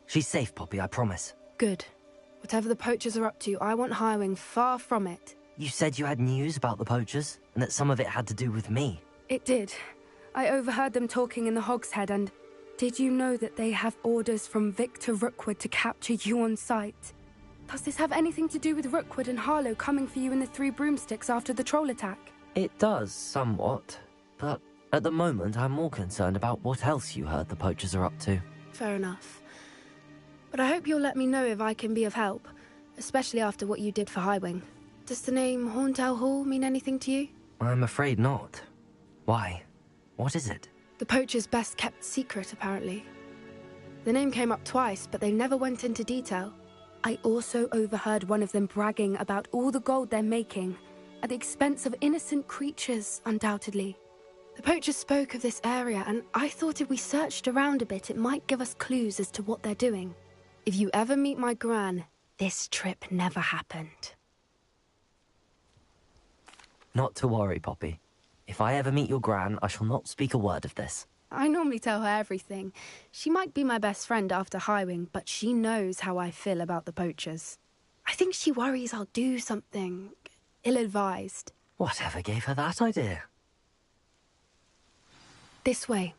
She's safe, Poppy, I promise. Good. Whatever the poachers are up to, I want Highwing far from it. You said you had news about the poachers, and that some of it had to do with me. It did. I overheard them talking in the Hogshead, and did you know that they have orders from Victor Rookwood to capture you on sight? Does this have anything to do with Rookwood and Harlow coming for you in the Three Broomsticks after the troll attack? It does, somewhat. But at the moment, I'm more concerned about what else you heard the poachers are up to. Fair enough. But I hope you'll let me know if I can be of help, especially after what you did for Highwing. Does the name Horntail Hall mean anything to you? I'm afraid not. Why? What is it? The poachers' best kept secret, apparently. The name came up twice, but they never went into detail. I also overheard one of them bragging about all the gold they're making, at the expense of innocent creatures, undoubtedly. The poachers spoke of this area, and I thought if we searched around a bit, it might give us clues as to what they're doing. If you ever meet my gran, this trip never happened. Not to worry, Poppy. If I ever meet your gran, I shall not speak a word of this. I normally tell her everything. She might be my best friend after Highwing, but she knows how I feel about the poachers. I think she worries I'll do something ill-advised. Whatever gave her that idea? This way.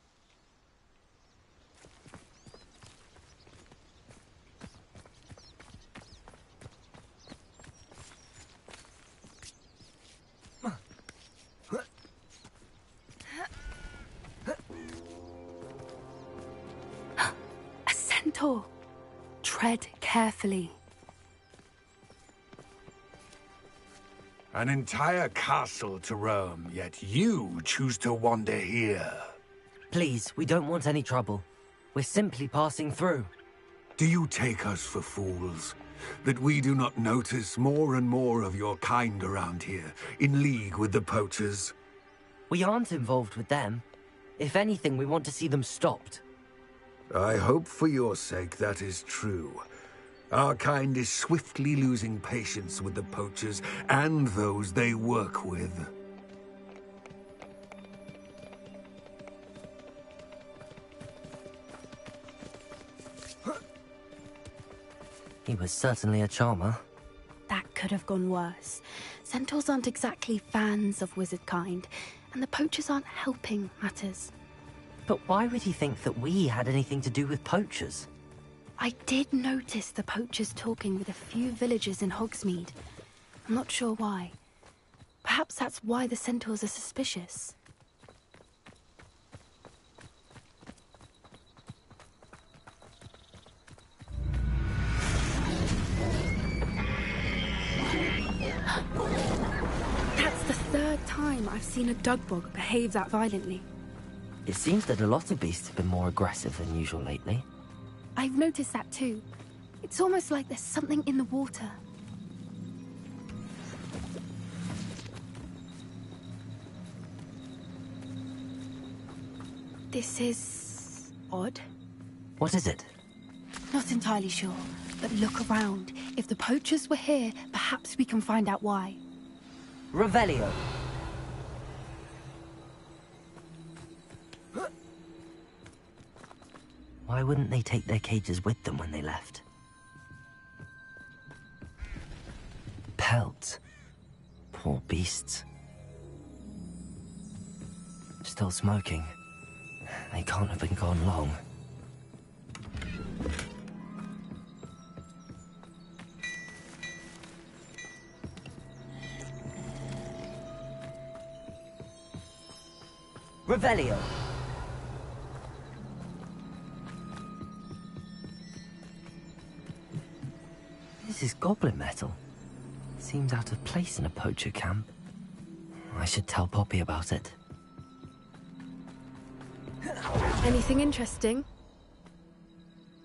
A centaur. Tread carefully. An entire castle to roam, yet you choose to wander here. Please, we don't want any trouble. We're simply passing through. Do you take us for fools? That we do not notice more and more of your kind around here, in league with the poachers? We aren't involved with them. If anything, we want to see them stopped. I hope for your sake that is true. Our kind is swiftly losing patience with the poachers and those they work with. He was certainly a charmer. That could have gone worse. Centaurs aren't exactly fans of wizard kind, and the poachers aren't helping matters. But why would he think that we had anything to do with poachers? I did notice the poachers talking with a few villagers in Hogsmeade. I'm not sure why. Perhaps that's why the centaurs are suspicious. That's the third time I've seen a dugbog behave that violently. It seems that a lot of beasts have been more aggressive than usual lately. I've noticed that too. It's almost like there's something in the water. This is odd. What is it? Not entirely sure, but look around. If the poachers were here, perhaps we can find out why. Revelio. Why wouldn't they take their cages with them when they left? Pelts. Poor beasts. Still smoking. They can't have been gone long. Revelio. This is goblin metal. Seems out of place in a poacher camp. I should tell Poppy about it. Anything interesting?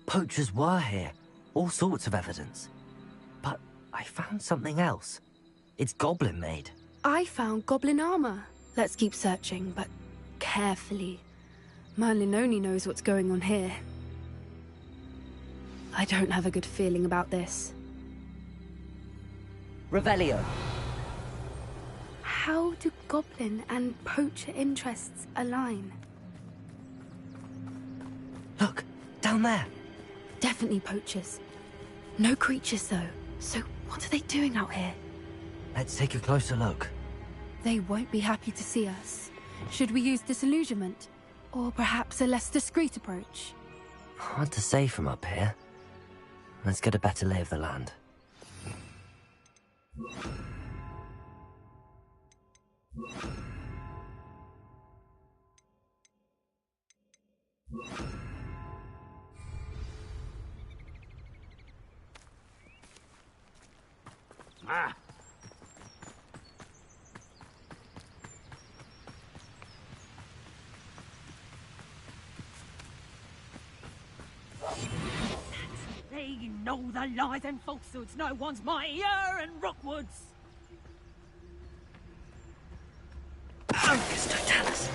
Poachers were here. All sorts of evidence. But I found something else. It's goblin made. I found goblin armor. Let's keep searching, but carefully. Merlin only knows what's going on here. I don't have a good feeling about this. Revelio. How do goblin and poacher interests align? Look, down there. Definitely poachers. No creatures, though. So what are they doing out here? Let's take a closer look. They won't be happy to see us. Should we use disillusionment? Or perhaps a less discreet approach? Hard to say from up here. Let's get a better lay of the land. Ah. They know the lies and falsehoods no one's mightier in Rookwoods. Focus, Totalis.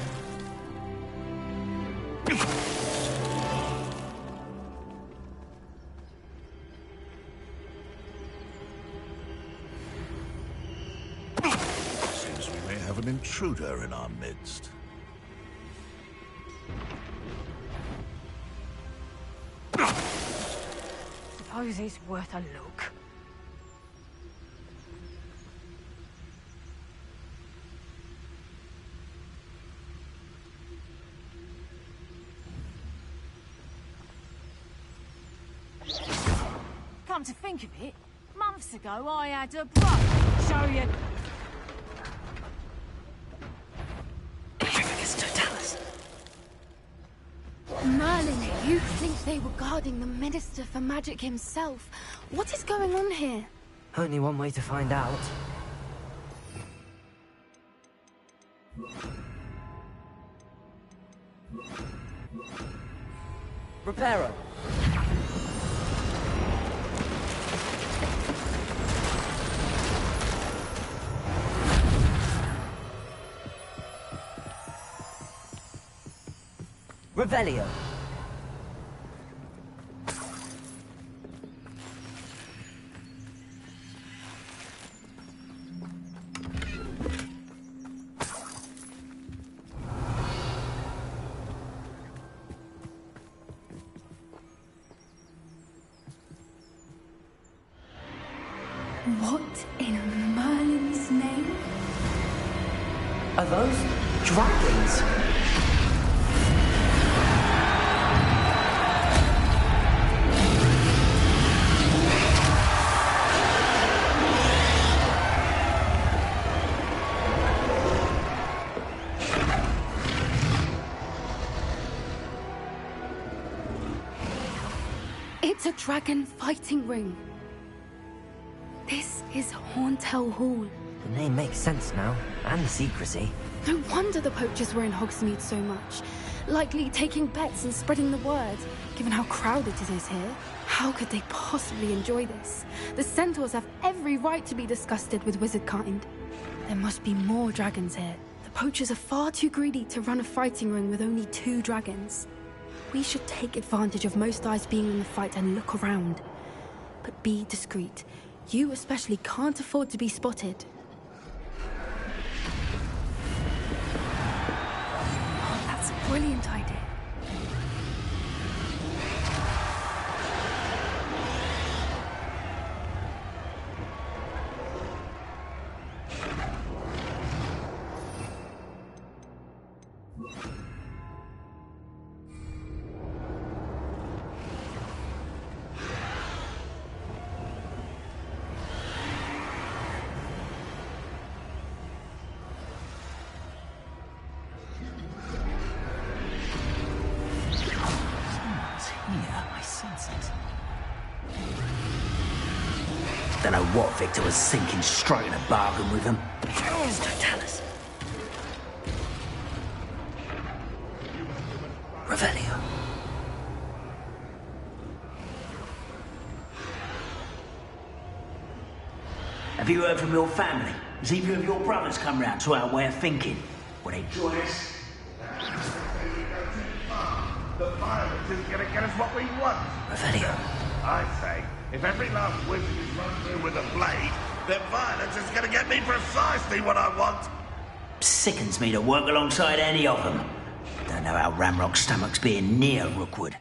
Seems we may have an intruder in our midst. Suppose it's worth a look. Come to think of it, months ago I had a brother show you. Merlin, you think they were guarding the Minister for Magic himself? What is going on here? Only one way to find out. Reparo. Revelio. What in Merlin's name? Are those dragons? It's a dragon fighting ring. This is Hauntel Hall. The name makes sense now, and the secrecy. No wonder the poachers were in Hogsmeade so much. Likely taking bets and spreading the word, given how crowded it is here. How could they possibly enjoy this? The centaurs have every right to be disgusted with wizard kind. There must be more dragons here. The poachers are far too greedy to run a fighting ring with only 2 dragons. We should take advantage of most eyes being in the fight and look around. But be discreet. You especially can't afford to be spotted. Oh, that's a brilliant idea. Don't know what Victor was thinking, striking a bargain with them. It's Totalis. Revelio. Have you heard from your family? Has either of your brothers come round to our way of thinking? Will they join us? The violence is gonna get us what we want. Revelio. I say, if every last wizard is run through with a blade, Their violence is gonna get me precisely what I want. Sickens me to work alongside any of them. Don't know how Ramrock's stomach's being near Rookwood.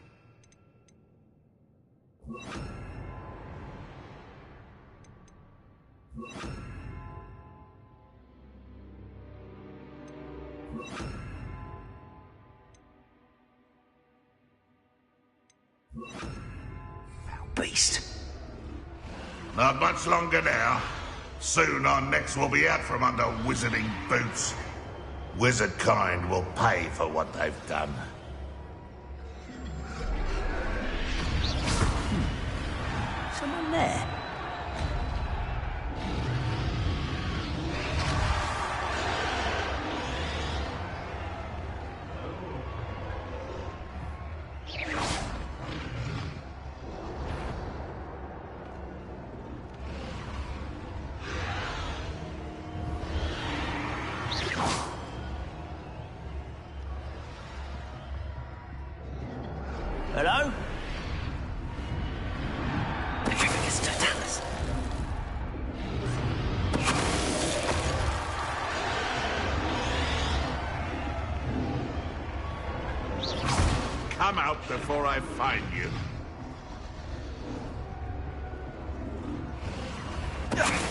Beast. Not much longer now. Soon our necks will be out from under wizarding boots. Wizard kind will pay for what they've done. Someone there. Hello? It's Totalis. Come out before I find you.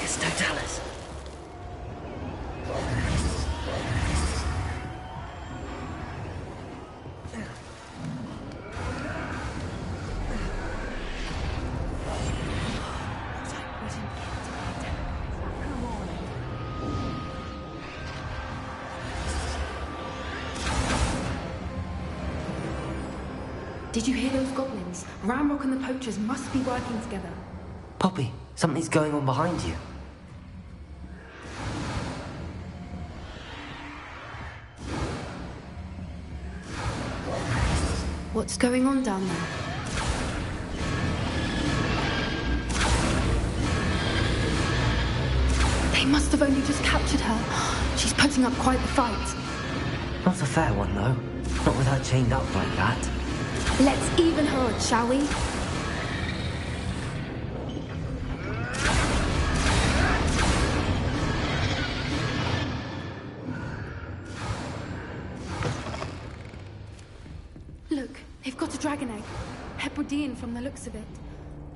It's Totalis. Did you hear those goblins? Ramrock and the poachers must be working together. Poppy, something's going on behind you. What's going on down there? They must have only just captured her. She's putting up quite the fight. Not a fair one, though. Not with her chained up like that. Let's even her odds, shall we? Look, they've got a dragon egg. Hebridean from the looks of it.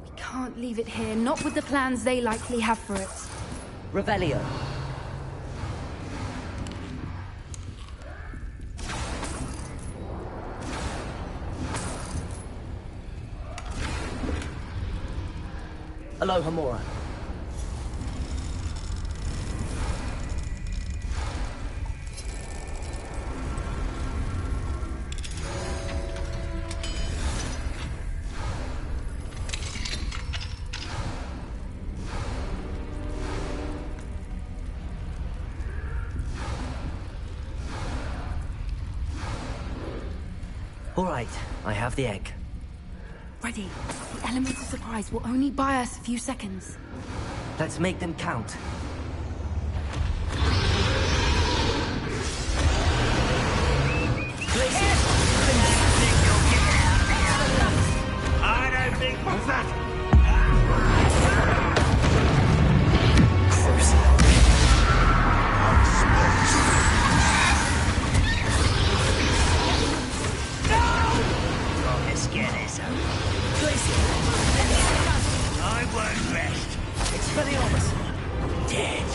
We can't leave it here, not with the plans they likely have for it. Revelio. Hello, Hamura. All right, I have the egg. Ready. The element of surprise will only buy us a few seconds. Let's make them count. I don't think what's that? I won't rest. It's for the honest. Dead.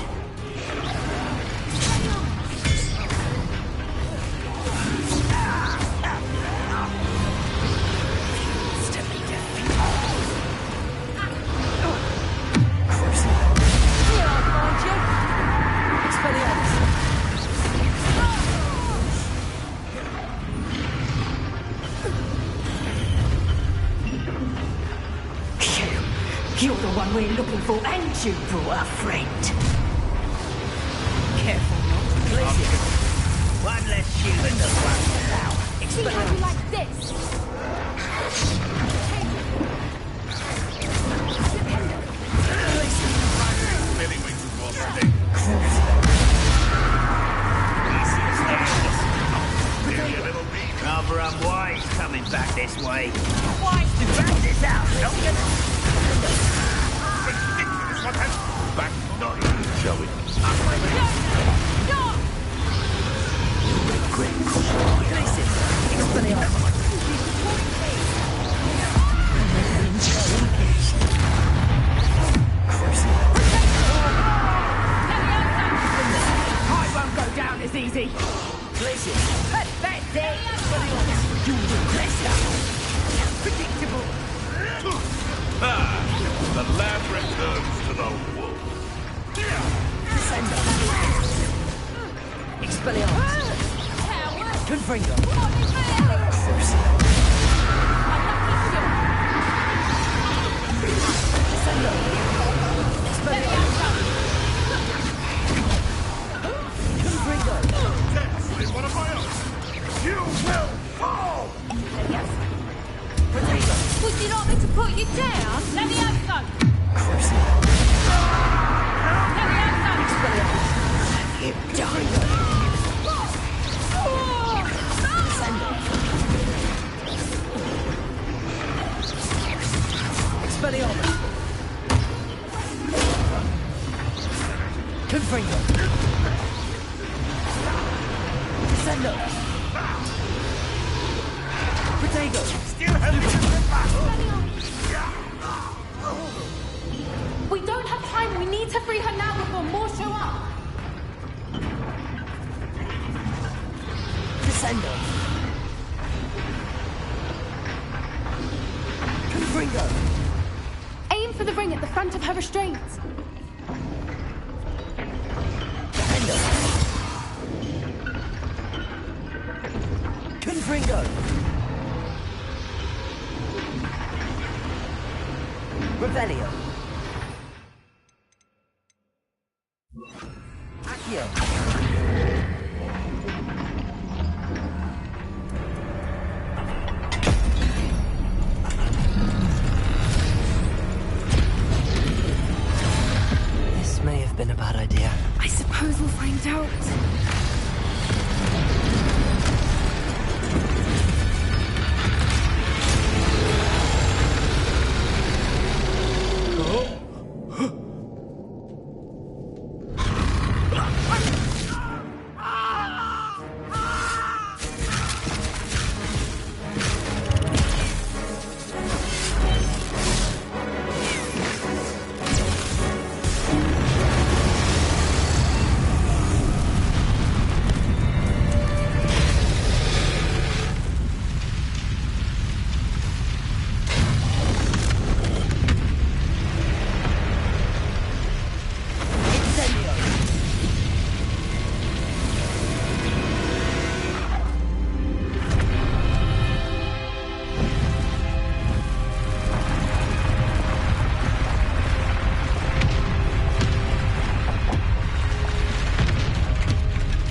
You're the one we're looking for, and you brought a friend. Careful not to place it. One less human to run now. See how you like this? Rather unwise coming back this way. Wise to drag this out, don't you? Ridiculous, what has... back noise, shall we? I won't go down as easy. Pathetic. Predictable. The lamb returns to the wolf. Expelliarmus. Confringo. What am I on? You will fall! Would you like me to put you down? Let me have some. You die. Expelliarmus. Confringo. Descendo. Protego. Still hesitant battle. We don't have time. We need to free her now before more show up. Descendo. Confringo. Aim for the ring at the front of her restraints. Confringo. Revelio. Accio. This may have been a bad idea. I suppose we'll find out.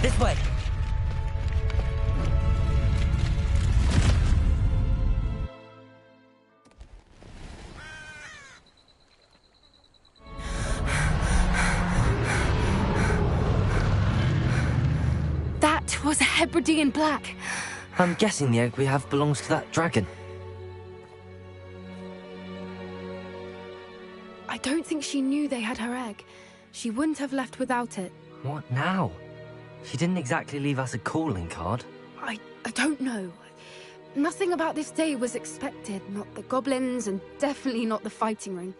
This way. That was a Hebridean black. I'm guessing the egg we have belongs to that dragon. I don't think she knew they had her egg. She wouldn't have left without it. What now? She didn't exactly leave us a calling card. I don't know. Nothing about this day was expected. Not the goblins, and definitely not the fighting ring.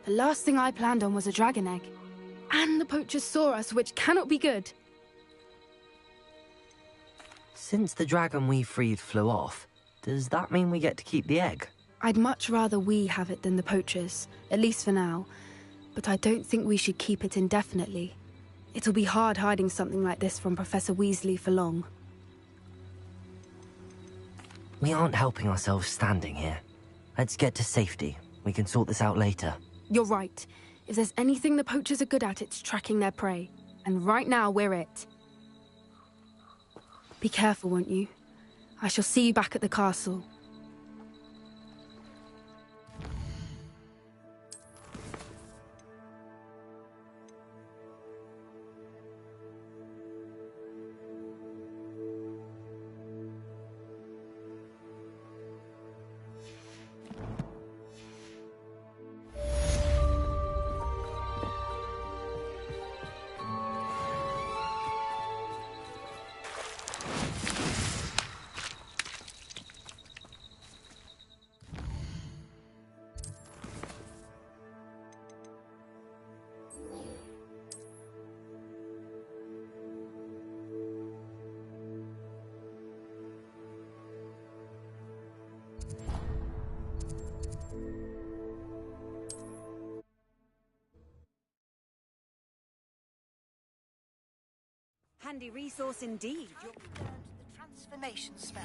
The last thing I planned on was a dragon egg. And the poachers saw us, which cannot be good. Since the dragon we freed flew off, does that mean we get to keep the egg? I'd much rather we have it than the poachers, at least for now. But I don't think we should keep it indefinitely. It'll be hard hiding something like this from Professor Weasley for long. We aren't helping ourselves standing here. Let's get to safety. We can sort this out later. You're right. If there's anything the poachers are good at, it's tracking their prey. And right now, we're it. Be careful, won't you? I shall see you back at the castle. Handy resource indeed. Time to learn the transformation spell.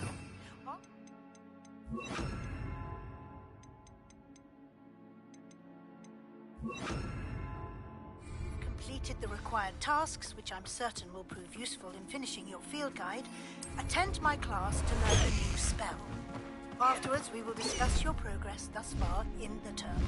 Completed the required tasks, which I'm certain will prove useful in finishing your field guide. Attend my class to learn a new spell. Afterwards, we will discuss your progress thus far in the term.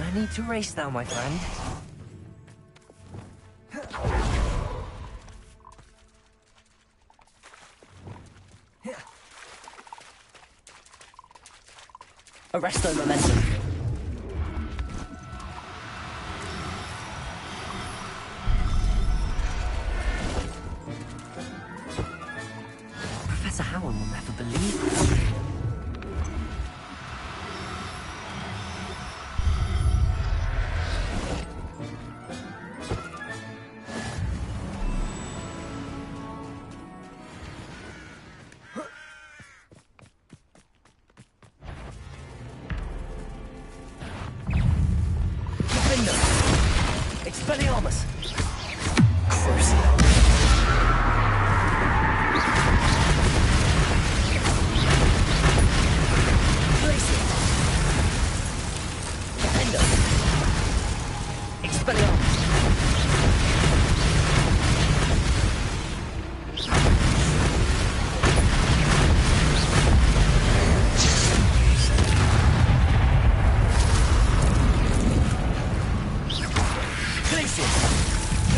I need to race now, my friend. Arresto momentum. Professor Howard will never believe this. Expelliarmus! Crucio! Glacier! Defender! Expelliarmus!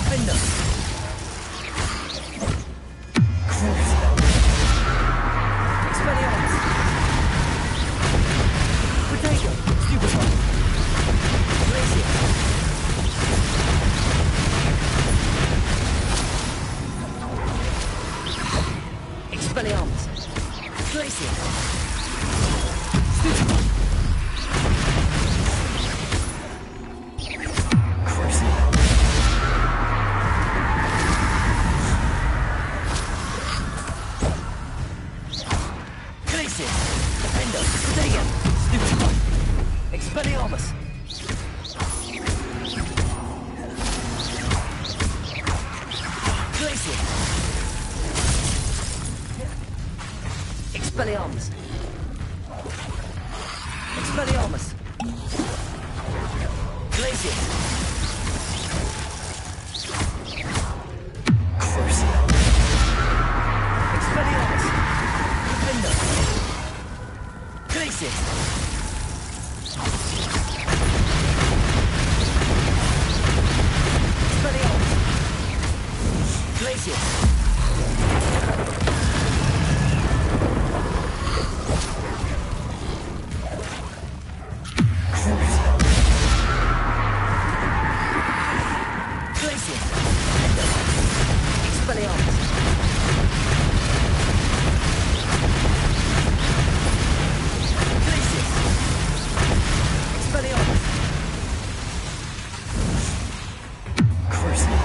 Defender! Expelliarmus! Potato! Stupefy! Glacier! Expelliarmus! Glacier! Stupefy! Defender! Potato! Stupefy! Expelliarmus! Glacier! Expelliarmus! Expelliarmus! Glacier! Crucio! Expelliarmus! Defender! Glacier! Expelliarmus! Glacier! Glacier! Expelliarmus! Expelliarmus! Crucio!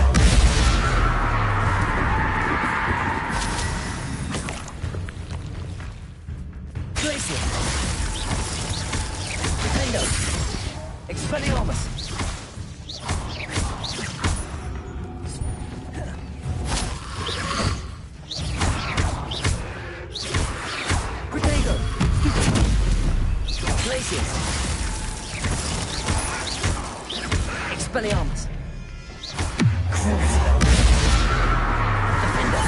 Glacier! Potato! Expelliarmus! Potato! Glacier! Expelliarmus! Defender!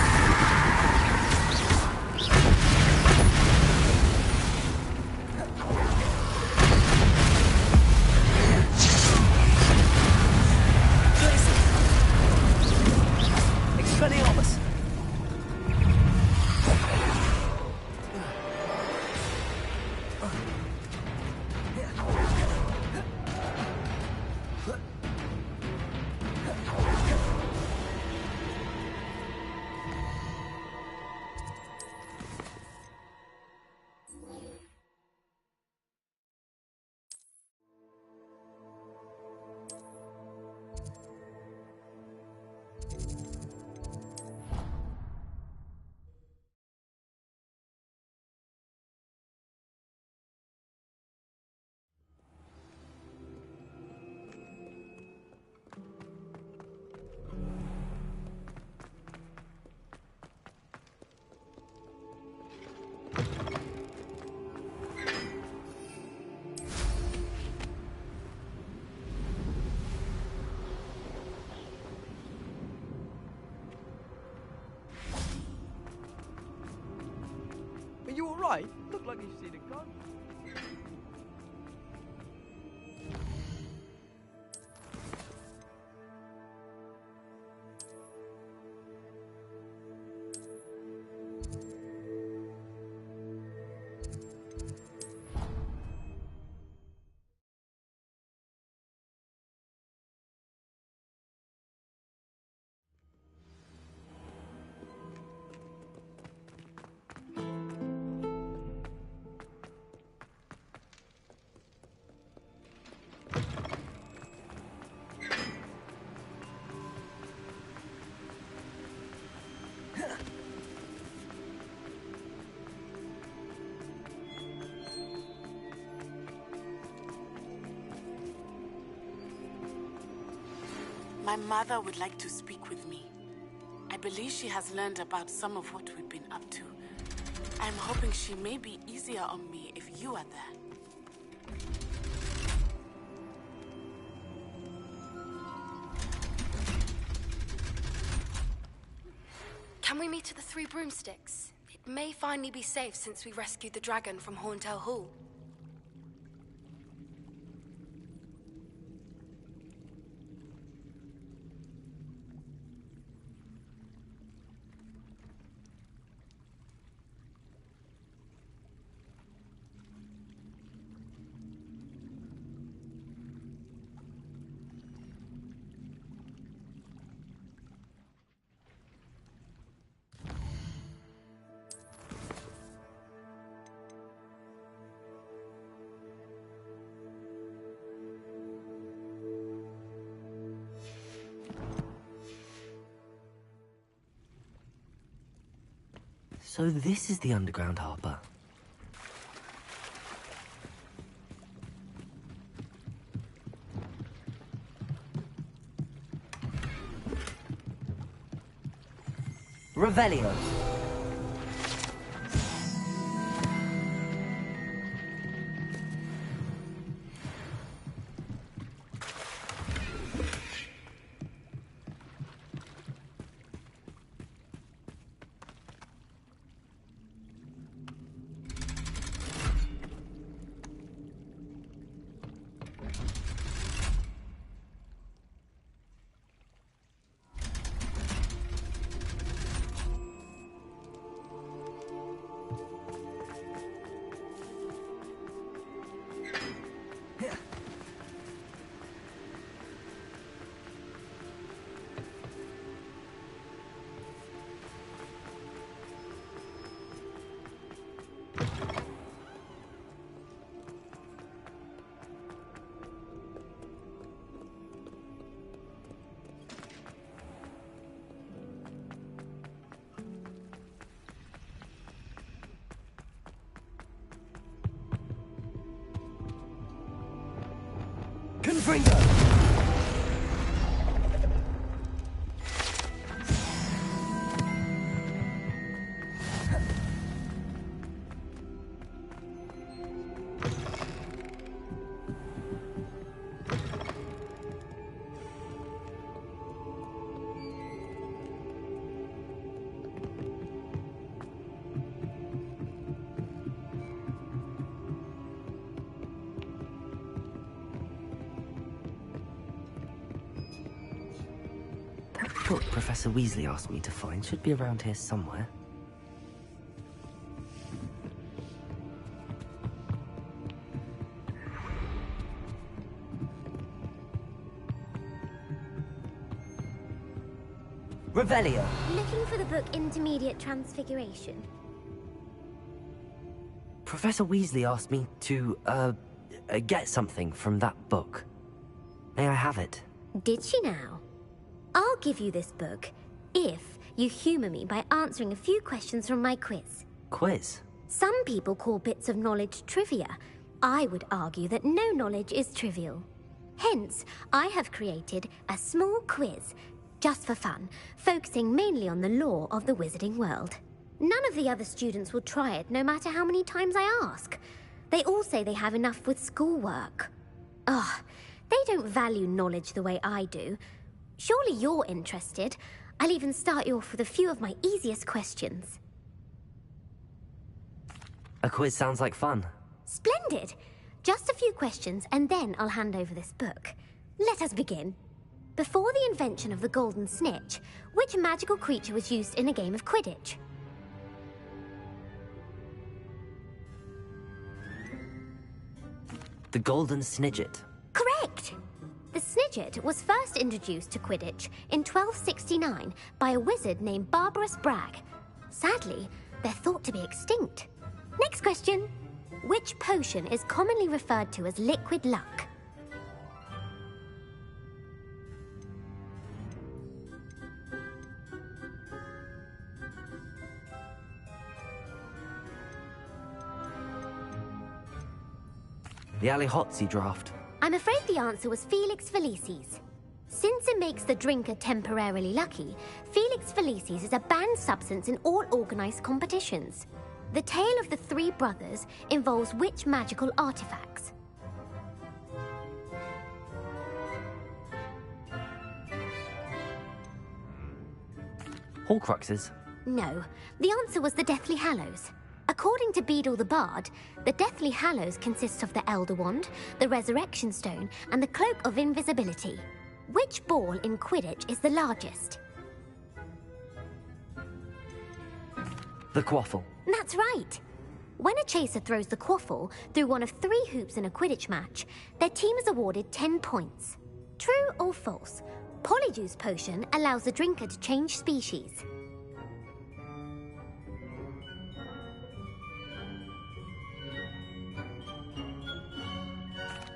Glacier! Expelliarmus! wife? Look like you've seen a ghost. My mother would like to speak with me. I believe she has learned about some of what we've been up to. I'm hoping she may be easier on me if you are there. Can we meet at the Three Broomsticks? It may finally be safe since we rescued the dragon from Horntail Hall. So this is the underground harbour. Revelio. Confringo! That book Professor Weasley asked me to find should be around here somewhere. Revelio. Looking for the book Intermediate Transfiguration. Professor Weasley asked me to, get something from that book. May I have it? Did she now? I'll give you this book if you humour me by answering a few questions from my quiz. Quiz? Some people call bits of knowledge trivia. I would argue that no knowledge is trivial. Hence, I have created a small quiz, just for fun, focusing mainly on the lore of the wizarding world. None of the other students will try it, no matter how many times I ask. They all say they have enough with schoolwork. Ugh, they don't value knowledge the way I do. Surely you're interested. I'll even start you off with a few of my easiest questions. A quiz sounds like fun. Splendid! Just a few questions and then I'll hand over this book. Let us begin. Before the invention of the golden snitch, which magical creature was used in a game of Quidditch? The golden snidget. Correct! The snidget was first introduced to Quidditch in 1269 by a wizard named Barbarous Bragg. Sadly, they're thought to be extinct. Next question. Which potion is commonly referred to as liquid luck? The Alihotzi draft. I'm afraid the answer was Felix Felicis. Since it makes the drinker temporarily lucky, Felix Felicis is a banned substance in all organized competitions. The tale of the three brothers involves which magical artifacts? Horcruxes. No, the answer was the Deathly Hallows. According to Beadle the Bard, the Deathly Hallows consists of the Elder Wand, the Resurrection Stone, and the Cloak of Invisibility. Which ball in Quidditch is the largest? The quaffle. That's right. When a chaser throws the quaffle through one of 3 hoops in a Quidditch match, their team is awarded 10 points. True or false? Polyjuice Potion allows the drinker to change species.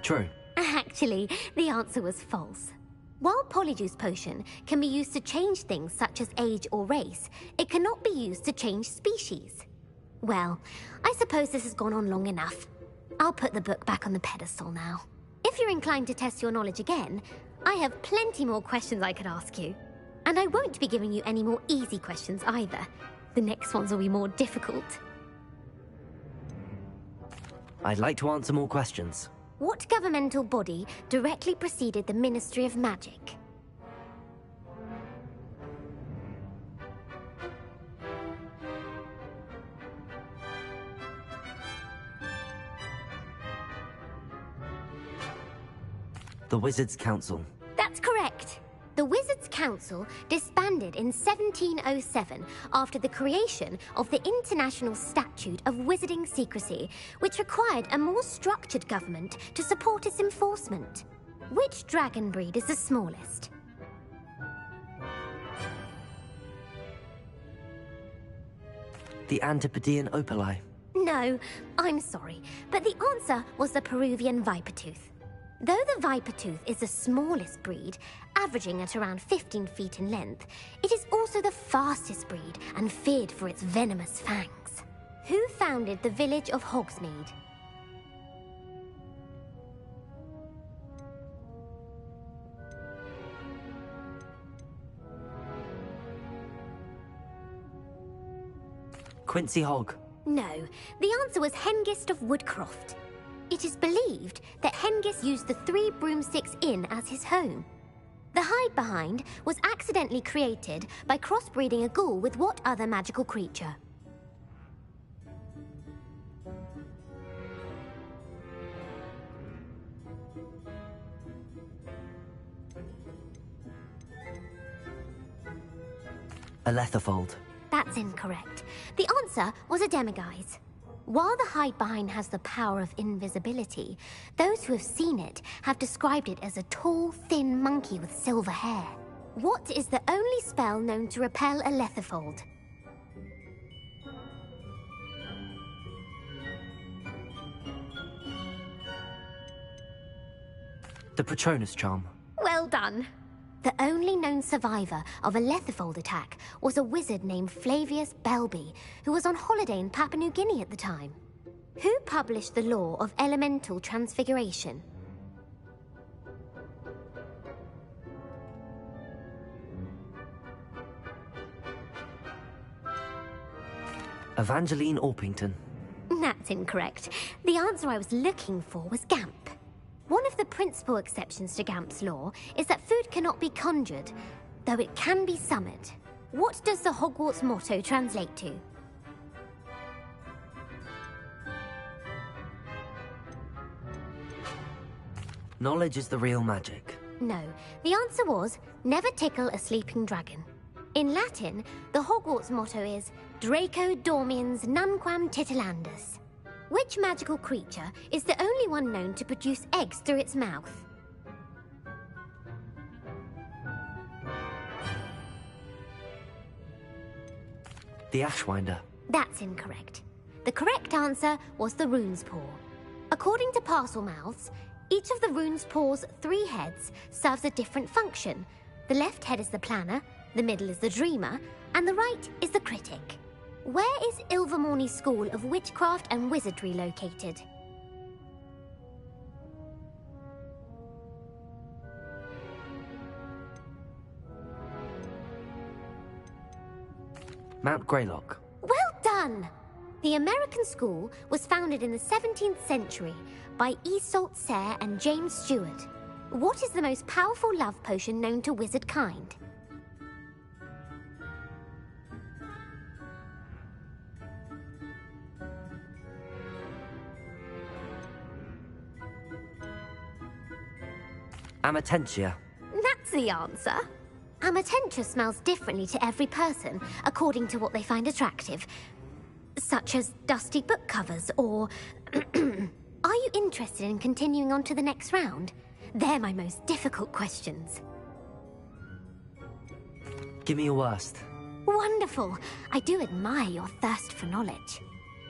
True. Actually, the answer was false. While Polyjuice Potion can be used to change things such as age or race, it cannot be used to change species. Well, I suppose this has gone on long enough. I'll put the book back on the pedestal now. If you're inclined to test your knowledge again, I have plenty more questions I could ask you. And I won't be giving you any more easy questions either. The next ones will be more difficult. I'd like to answer more questions. What governmental body directly preceded the Ministry of Magic? The Wizards' Council. That's correct. The Wizards' Council disbanded in 1707 after the creation of the International Statute of Wizarding Secrecy, which required a more structured government to support its enforcement. Which dragon breed is the smallest? The Antipodean Opali. No, I'm sorry, but the answer was the Peruvian Vipertooth. Though the Vipertooth is the smallest breed, averaging at around 15 feet in length, it is also the fastest breed and feared for its venomous fangs. Who founded the village of Hogsmeade? Quincy Hogg. No, the answer was Hengist of Woodcroft. It is believed that Hengist used the 3 Broomsticks Inn as his home. The hide-behind was accidentally created by crossbreeding a ghoul with what other magical creature? A Letherfold. That's incorrect. The answer was a Demiguise. While the hide-behind has the power of invisibility, those who have seen it have described it as a tall, thin monkey with silver hair. What is the only spell known to repel a Letherfold? The Patronus Charm. Well done. The only known survivor of a Letherfold attack was a wizard named Flavius Belby, who was on holiday in Papua New Guinea at the time. Who published the law of elemental transfiguration? Evangeline Orpington. That's incorrect. The answer I was looking for was Gamp. One of the principal exceptions to Gamp's law is that food cannot be conjured, though it can be summoned. What does the Hogwarts motto translate to? Knowledge is the real magic. No, the answer was never tickle a sleeping dragon. In Latin, the Hogwarts motto is Draco dormiens nunquam titilandus. Which magical creature is the only one known to produce eggs through its mouth? The Ashwinder. That's incorrect. The correct answer was the rune's paw. According to Parselmouths, each of the rune's paw's 3 heads serves a different function. The left head is the planner, the middle is the dreamer, and the right is the critic. Where is Ilvermorny School of Witchcraft and Wizardry located? Mount Greylock. Well done! The American school was founded in the 17th century by Isolde Sayre and James Stewart. What is the most powerful love potion known to wizard kind? Amatentia. That's the answer. Amatentia smells differently to every person, according to what they find attractive. Such as dusty book covers, or... Are you interested in continuing on to the next round? They're my most difficult questions. Give me your worst. Wonderful. I do admire your thirst for knowledge.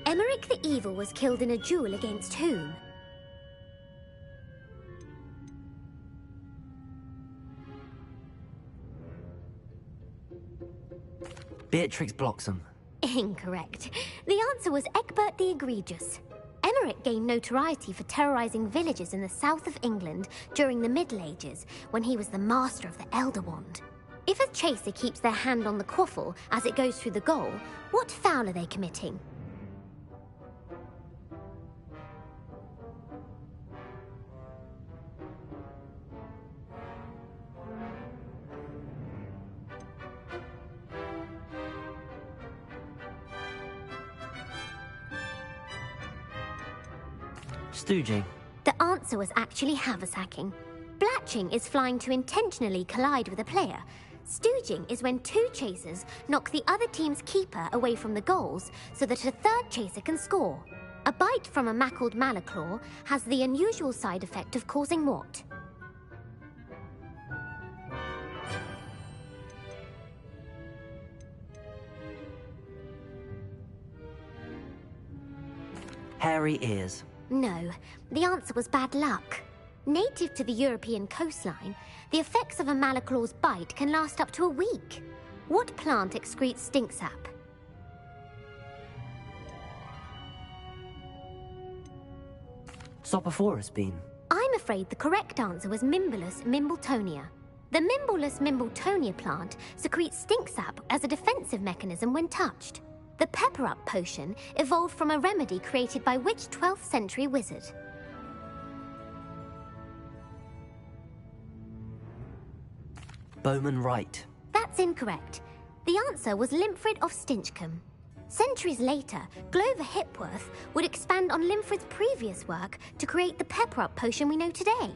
Emmerich the Evil was killed in a duel against whom? Beatrix Bloxham. Incorrect. The answer was Egbert the Egregious. Emmerich gained notoriety for terrorizing villages in the south of England during the Middle Ages, when he was the master of the Elder Wand. If a chaser keeps their hand on the quaffle as it goes through the goal, what foul are they committing? Stooging. The answer was actually haversacking. Blatching is flying to intentionally collide with a player. Stooging is when 2 chasers knock the other team's keeper away from the goals so that a third chaser can score. A bite from a mackled malaclaw has the unusual side effect of causing what? Hairy ears. No, the answer was bad luck. Native to the European coastline, the effects of a malaclaw's bite can last up to a week. What plant excretes stink sap? Sopophorus bean. I'm afraid the correct answer was Mimbulus mimbletonia. The Mimbulus mimbletonia plant secretes stink sap as a defensive mechanism when touched. The pepper-up potion evolved from a remedy created by which 12th century wizard? Bowman Wright. That's incorrect. The answer was Limfrid of Stinchcombe. Centuries later, Glover Hipworth would expand on Limfrid's previous work to create the pepper-up potion we know today.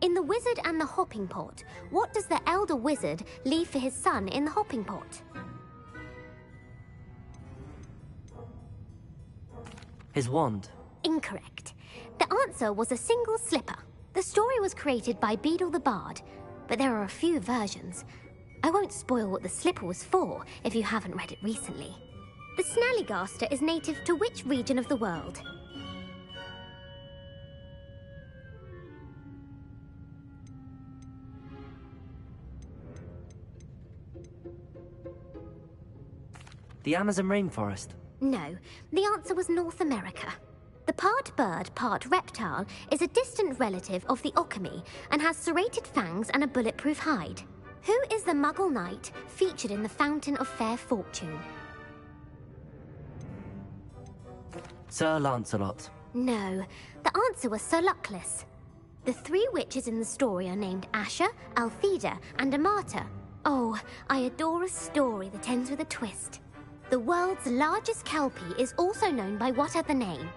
In The Wizard and the Hopping Pot, what does the elder wizard leave for his son in the hopping pot? His wand. Incorrect. The answer was a single slipper. The story was created by Beadle the Bard, but there are a few versions. I won't spoil what the slipper was for if you haven't read it recently. The Snallygaster is native to which region of the world? The Amazon rainforest. No, the answer was North America. The part bird, part reptile is a distant relative of the Occamy and has serrated fangs and a bulletproof hide. Who is the Muggle knight featured in the Fountain of Fair Fortune? Sir Lancelot. No, the answer was Sir Luckless. The 3 witches in the story are named Asher, Altheda, and Amata. Oh, I adore a story that ends with a twist. The world's largest kelpie is also known by what other name?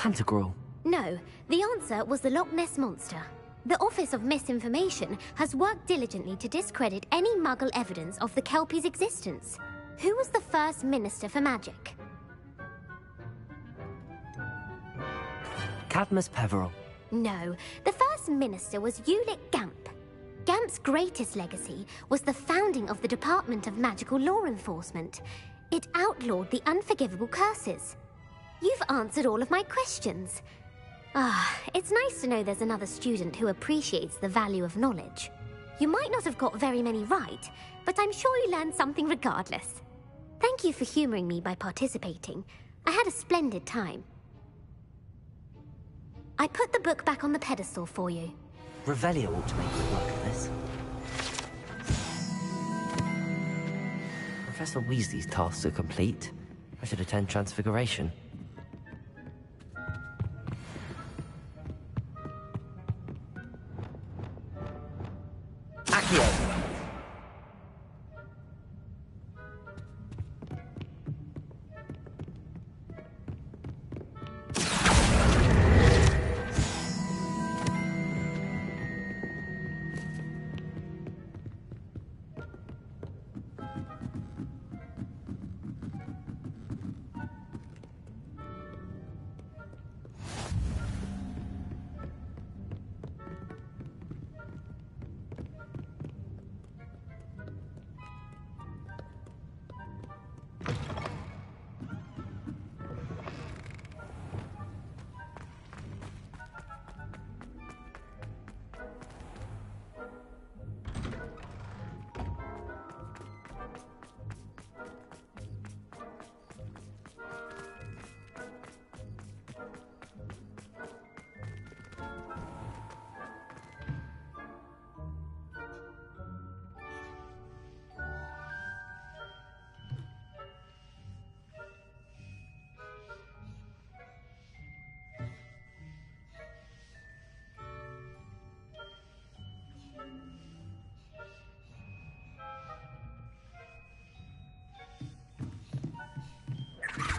Pantagruel. No, the answer was the Loch Ness Monster. The Office of Misinformation has worked diligently to discredit any Muggle evidence of the Kelpie's existence. Who was the first Minister for Magic? Cadmus Peveril. No, the first Minister was Ulick Gamp. Gamp's greatest legacy was the founding of the Department of Magical Law Enforcement. It outlawed the unforgivable curses. You've answered all of my questions. It's nice to know there's another student who appreciates the value of knowledge. You might not have got very many right, but I'm sure you learned something regardless. Thank you for humoring me by participating. I had a splendid time. I put the book back on the pedestal for you. Revelio ought to make good work of this. Professor Weasley's tasks are complete. I should attend Transfiguration. Accio!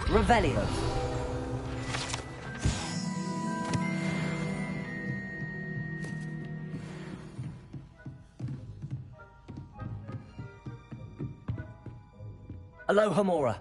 Revelio. Alohomora.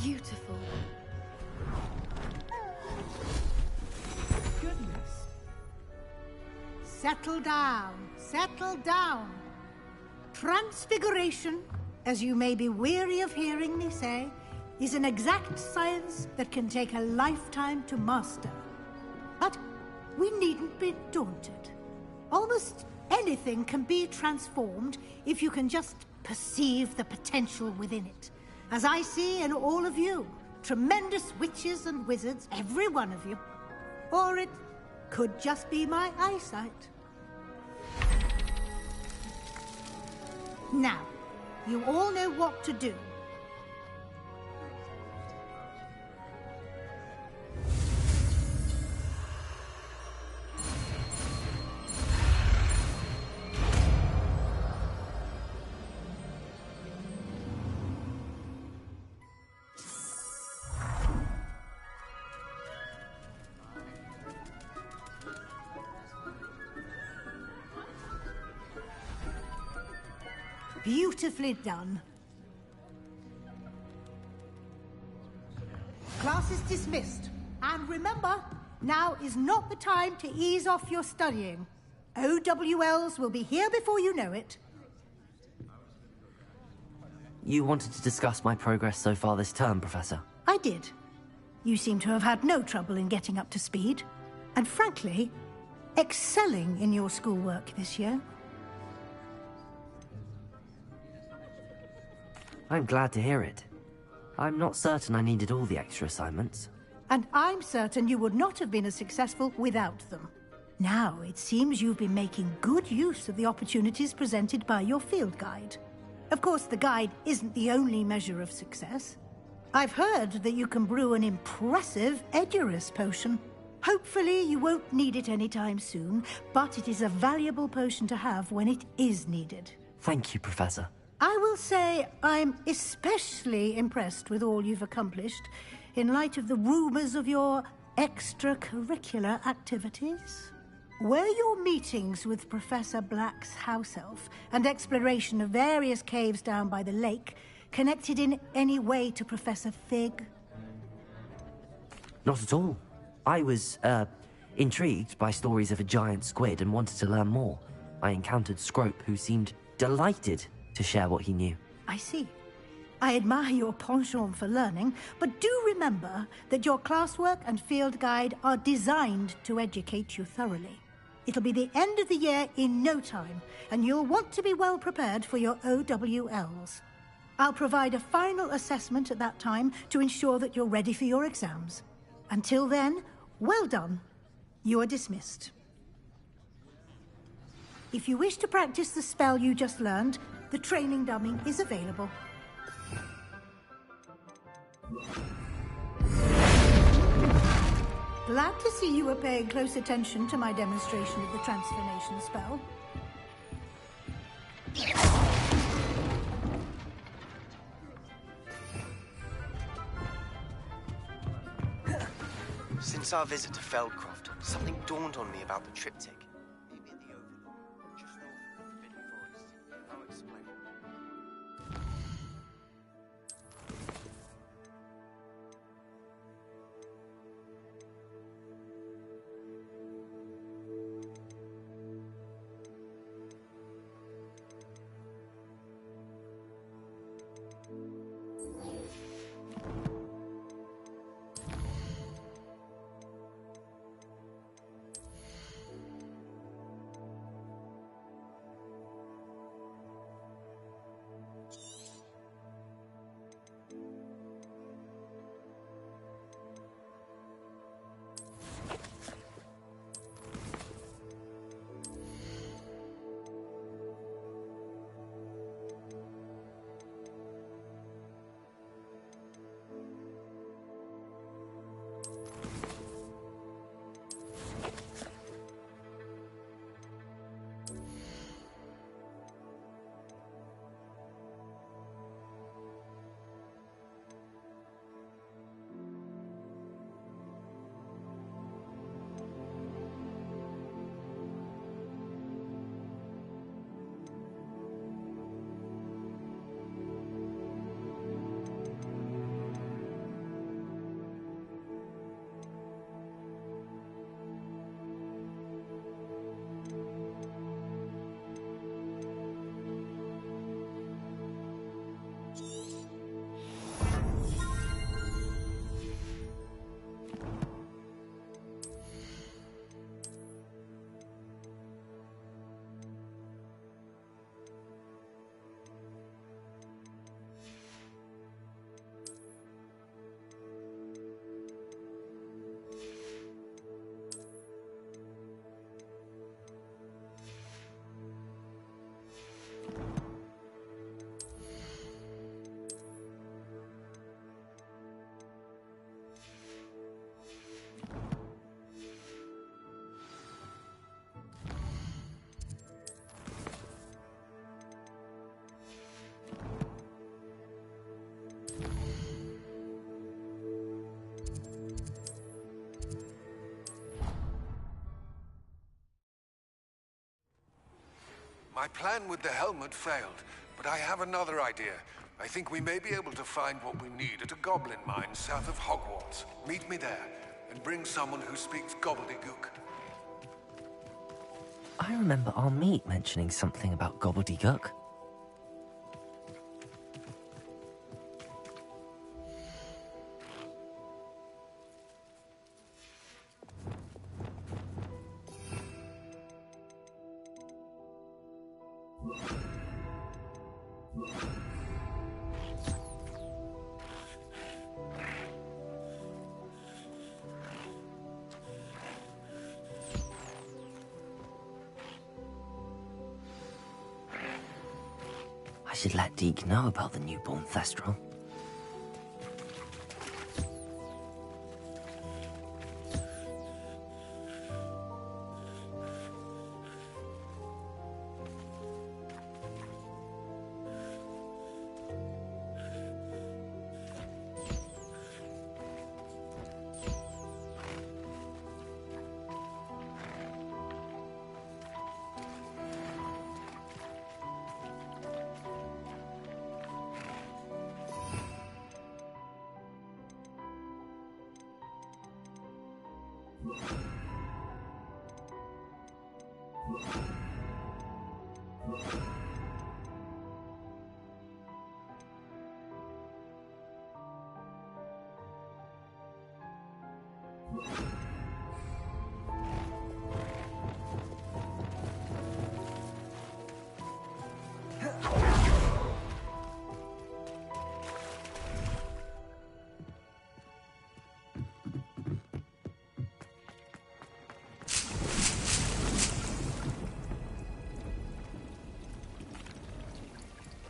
Beautiful. Goodness. Settle down. Settle down. Transfiguration, as you may be weary of hearing me say, is an exact science that can take a lifetime to master. But we needn't be daunted. Almost anything can be transformed if you can just perceive the potential within it. As I see in all of you, tremendous witches and wizards, every one of you. Or it could just be my eyesight. Now, you all know what to do. Beautifully done. Class is dismissed. And remember, now is not the time to ease off your studying. OWLs will be here before you know it. You wanted to discuss my progress so far this term, Professor? I did. You seem to have had no trouble in getting up to speed. And frankly, excelling in your schoolwork this year. I'm glad to hear it. I'm not certain I needed all the extra assignments. And I'm certain you would not have been as successful without them. Now, it seems you've been making good use of the opportunities presented by your field guide. Of course, the guide isn't the only measure of success. I've heard that you can brew an impressive Edurus potion. Hopefully, you won't need it anytime soon, but it is a valuable potion to have when it is needed. Thank you, Professor. I will say I'm especially impressed with all you've accomplished in light of the rumors of your extracurricular activities. Were your meetings with Professor Black's house elf and exploration of various caves down by the lake connected in any way to Professor Fig? Not at all. I was, intrigued by stories of a giant squid and wanted to learn more. I encountered Scrope, who seemed delighted to share what he knew. I see. I admire your penchant for learning, but do remember that your classwork and field guide are designed to educate you thoroughly. It'll be the end of the year in no time, and you'll want to be well prepared for your OWLs. I'll provide a final assessment at that time to ensure that you're ready for your exams. Until then, well done. You are dismissed. If you wish to practice the spell you just learned, the training dummy is available. Glad to see you were paying close attention to my demonstration of the transformation spell. Since our visit to Feldcroft, something dawned on me about the triptych. Maybe at the Overlook, just north of the Forbidden Forest. I'll explain. My plan with the helmet failed, but I have another idea. I think we may be able to find what we need at a goblin mine south of Hogwarts. Meet me there, and bring someone who speaks gobbledygook. I remember our meet mentioning something about gobbledygook. I should let Deke know about the newborn Thestral.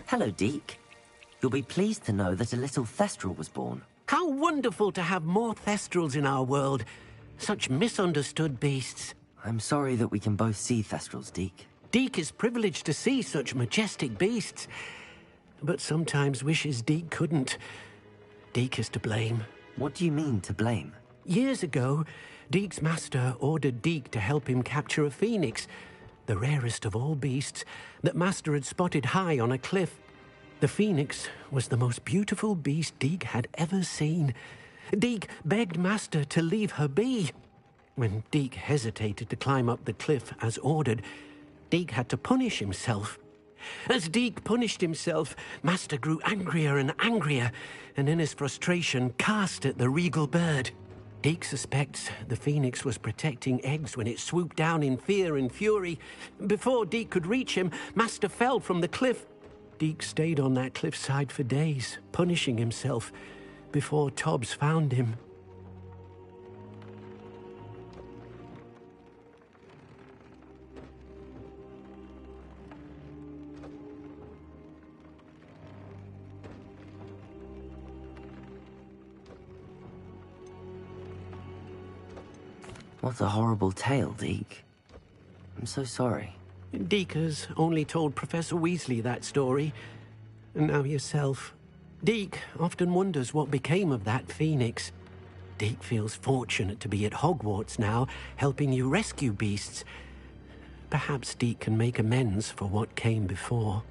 Hello, Deke. You'll be pleased to know that a little Thestral was born. How wonderful to have more Thestrals in our world. Such misunderstood beasts. I'm sorry that we can both see Thestrals, Deke. Deke is privileged to see such majestic beasts, but sometimes wishes Deke couldn't. Deke is to blame. What do you mean, to blame? Years ago, Deke's master ordered Deke to help him capture a phoenix, the rarest of all beasts, that master had spotted high on a cliff. The phoenix was the most beautiful beast Deke had ever seen. Deke begged master to leave her be. When Deke hesitated to climb up the cliff as ordered, Deke had to punish himself. As Deke punished himself, master grew angrier and angrier, and in his frustration cast at the regal bird. Deke suspects the phoenix was protecting eggs when it swooped down in fear and fury. Before Deke could reach him, master fell from the cliff. Deke stayed on that cliffside for days, punishing himself, before Tobbs found him. What a horrible tale, Deke. I'm so sorry. Deke has only told Professor Weasley that story, and now yourself. Deke often wonders what became of that phoenix. Deke feels fortunate to be at Hogwarts now, helping you rescue beasts. Perhaps Deke can make amends for what came before.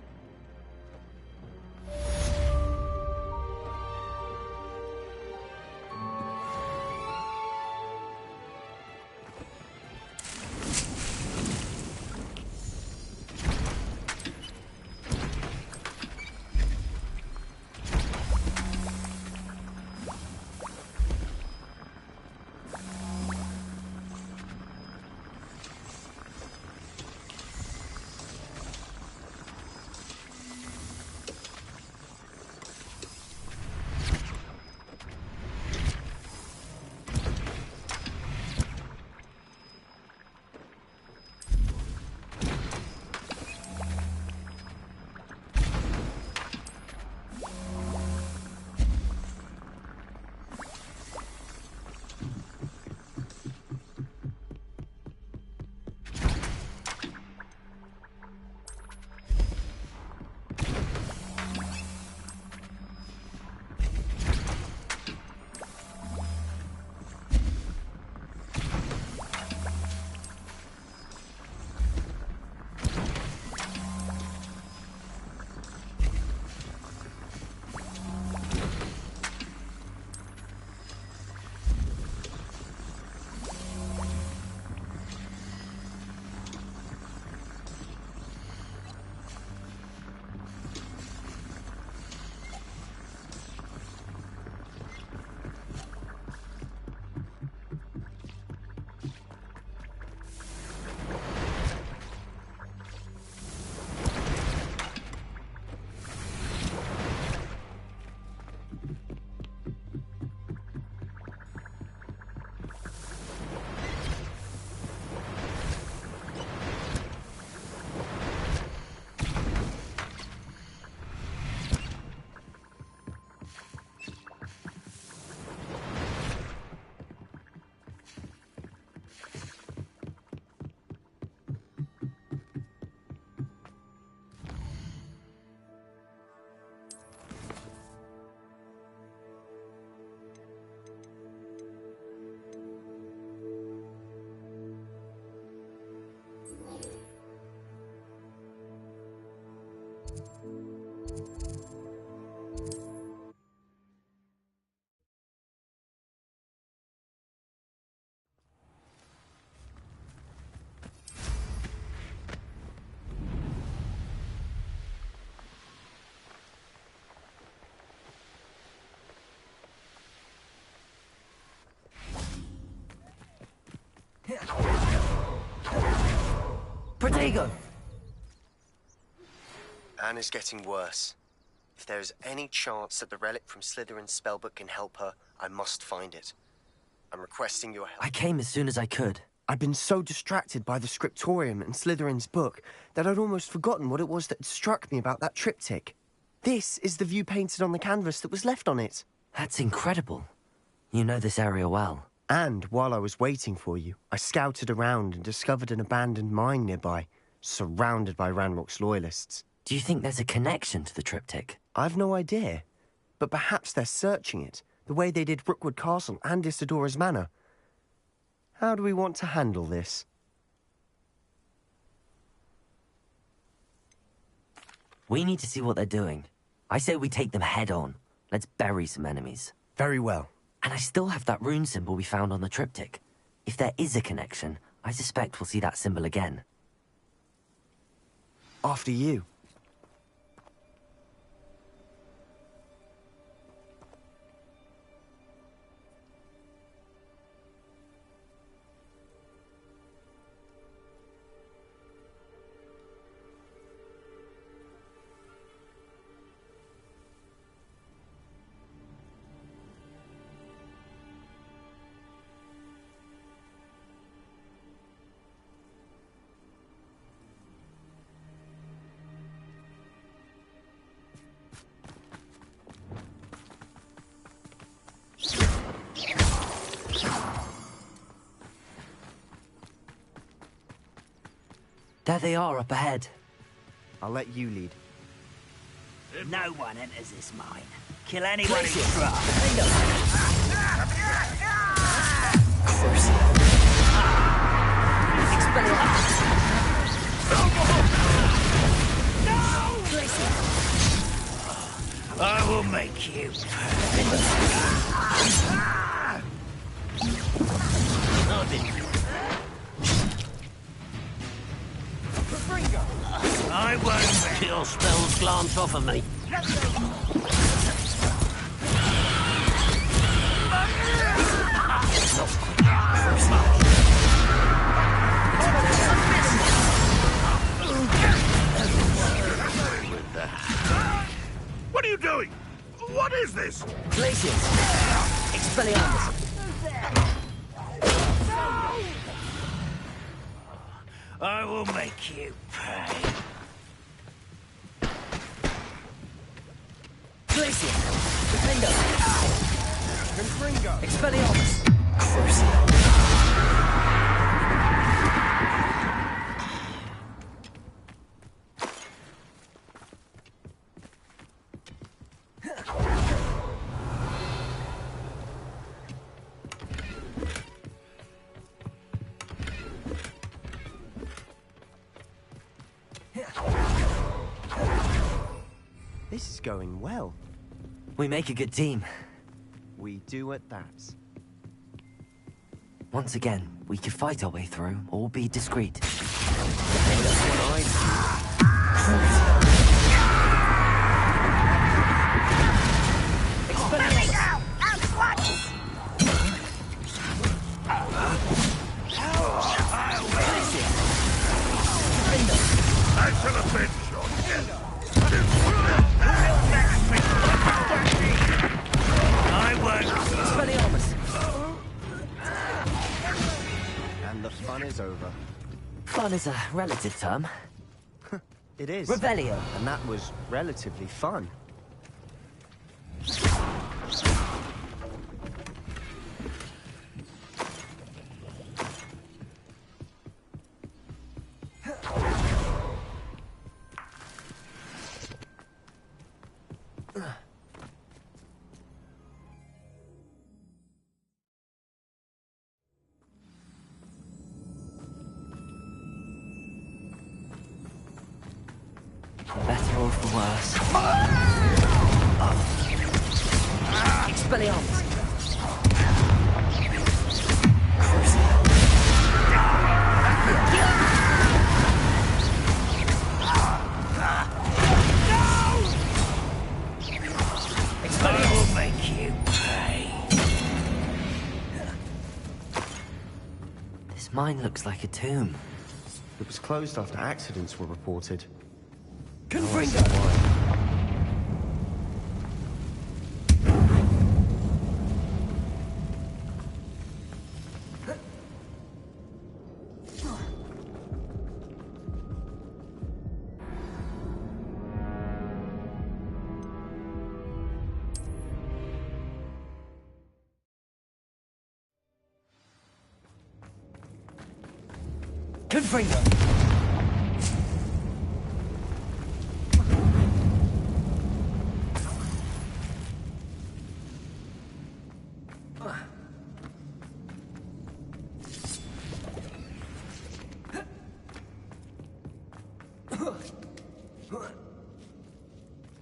Protego! Anne is getting worse. If there is any chance that the relic from Slytherin's spellbook can help her, I must find it. I'm requesting your help. I came as soon as I could. I'd been so distracted by the scriptorium and Slytherin's book that I'd almost forgotten what it was that had struck me about that triptych. This is the view painted on the canvas that was left on it. That's incredible. You know this area well. And while I was waiting for you, I scouted around and discovered an abandoned mine nearby, surrounded by Ranrock's loyalists. Do you think there's a connection to the triptych? I've no idea, but perhaps they're searching it, the way they did Rookwood Castle and Isidora's Manor. How do we want to handle this? We need to see what they're doing. I say we take them head on. Let's bury some enemies. Very well. And I still have that rune symbol we found on the triptych. If there is a connection, I suspect we'll see that symbol again. After you. There they are up ahead. I'll let you lead. No one enters this mine. Kill anyone who tries. I will make you I won't let your spells glance off of me. What are you doing? What is this? Glaciers! Expelliarmus! I will make you pay. Glacier! Defender! Confringo! Expelliarmus! This is going well. We make a good team. We do at that. Once again, we could fight our way through, or be discreet. I shall have been shot. I won't. Expelliarmus! And the fun is over. Fun is a relative term. It is. Revelio. And that was relatively fun. For better or for worse. Expelliarmus! I will make you pay. This Mine looks like a tomb. It was closed after accidents were reported. Confringo! Confringo!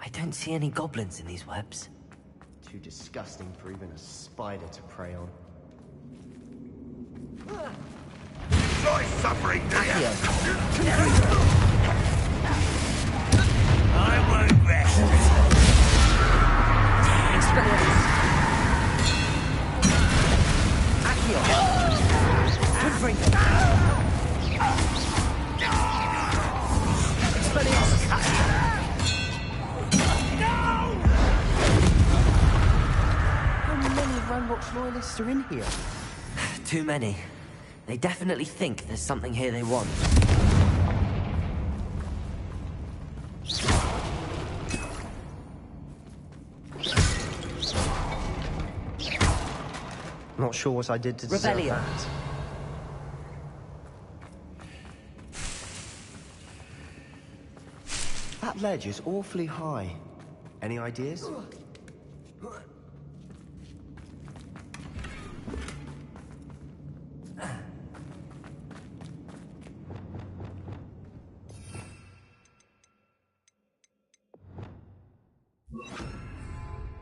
I don't see any goblins in these webs. Too disgusting for even a spider to prey on. Enjoy suffering, do you? I won't rest. How many Ranrock's loyalists are in here? Too many. They definitely think there's something here they want. Not sure what I did to deserve Rebellion. that. That ledge is awfully high. Any ideas?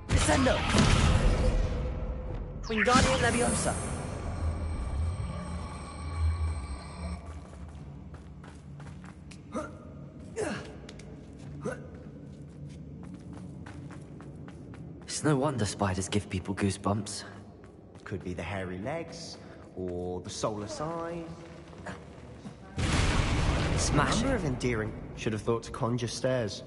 Descendo! Wingardium Leviosa! It's no wonder spiders give people goosebumps. Could be the hairy legs, or the soulless eye. Smash Number it. of endearing. Should have thought to conjure stairs.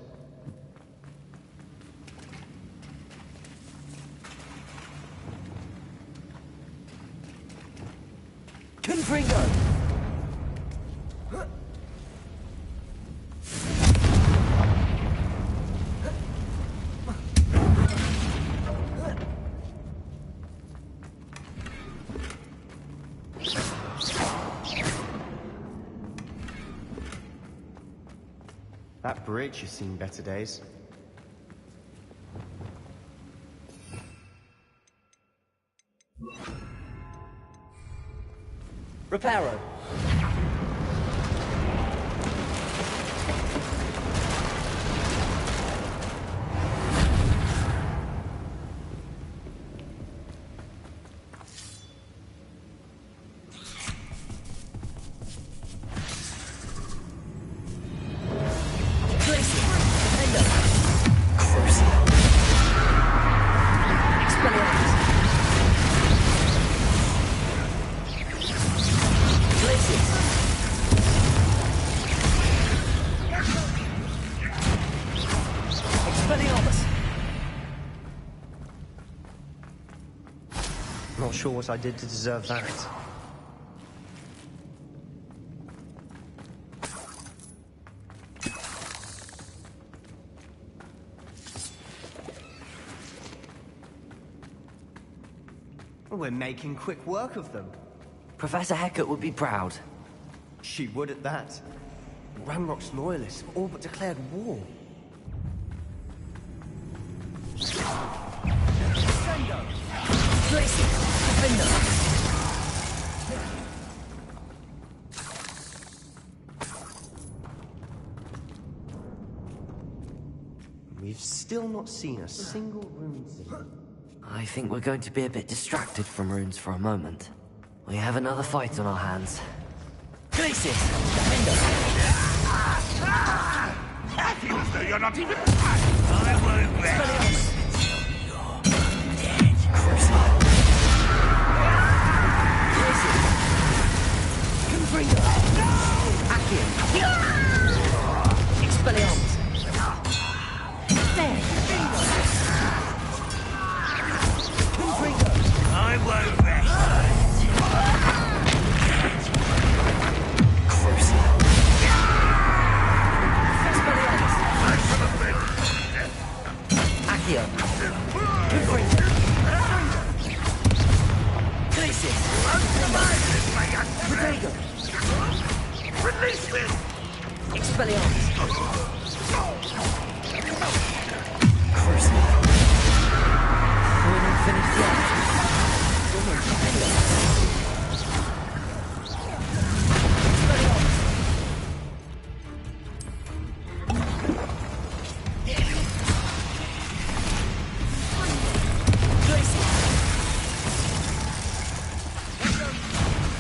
Confringo! That bridge has seen better days. Reparo! Not sure what I did to deserve that. We're making quick work of them. Professor Hecat would be proud. She would at that. Ranrock's loyalists have all but declared war. We've still not seen a single rune scene. I think we're going to be a bit distracted from runes for a moment. We have another fight on our hands. Glacius! I feel as though you're not even... I won't rest. Confringo! Accio! Expelliarmus! There! Confringo! I won't rest. Crucial! Accio! Confringo! Glacius! Protego! Release me! Expelliarmus! Crucial! We're not finished yet.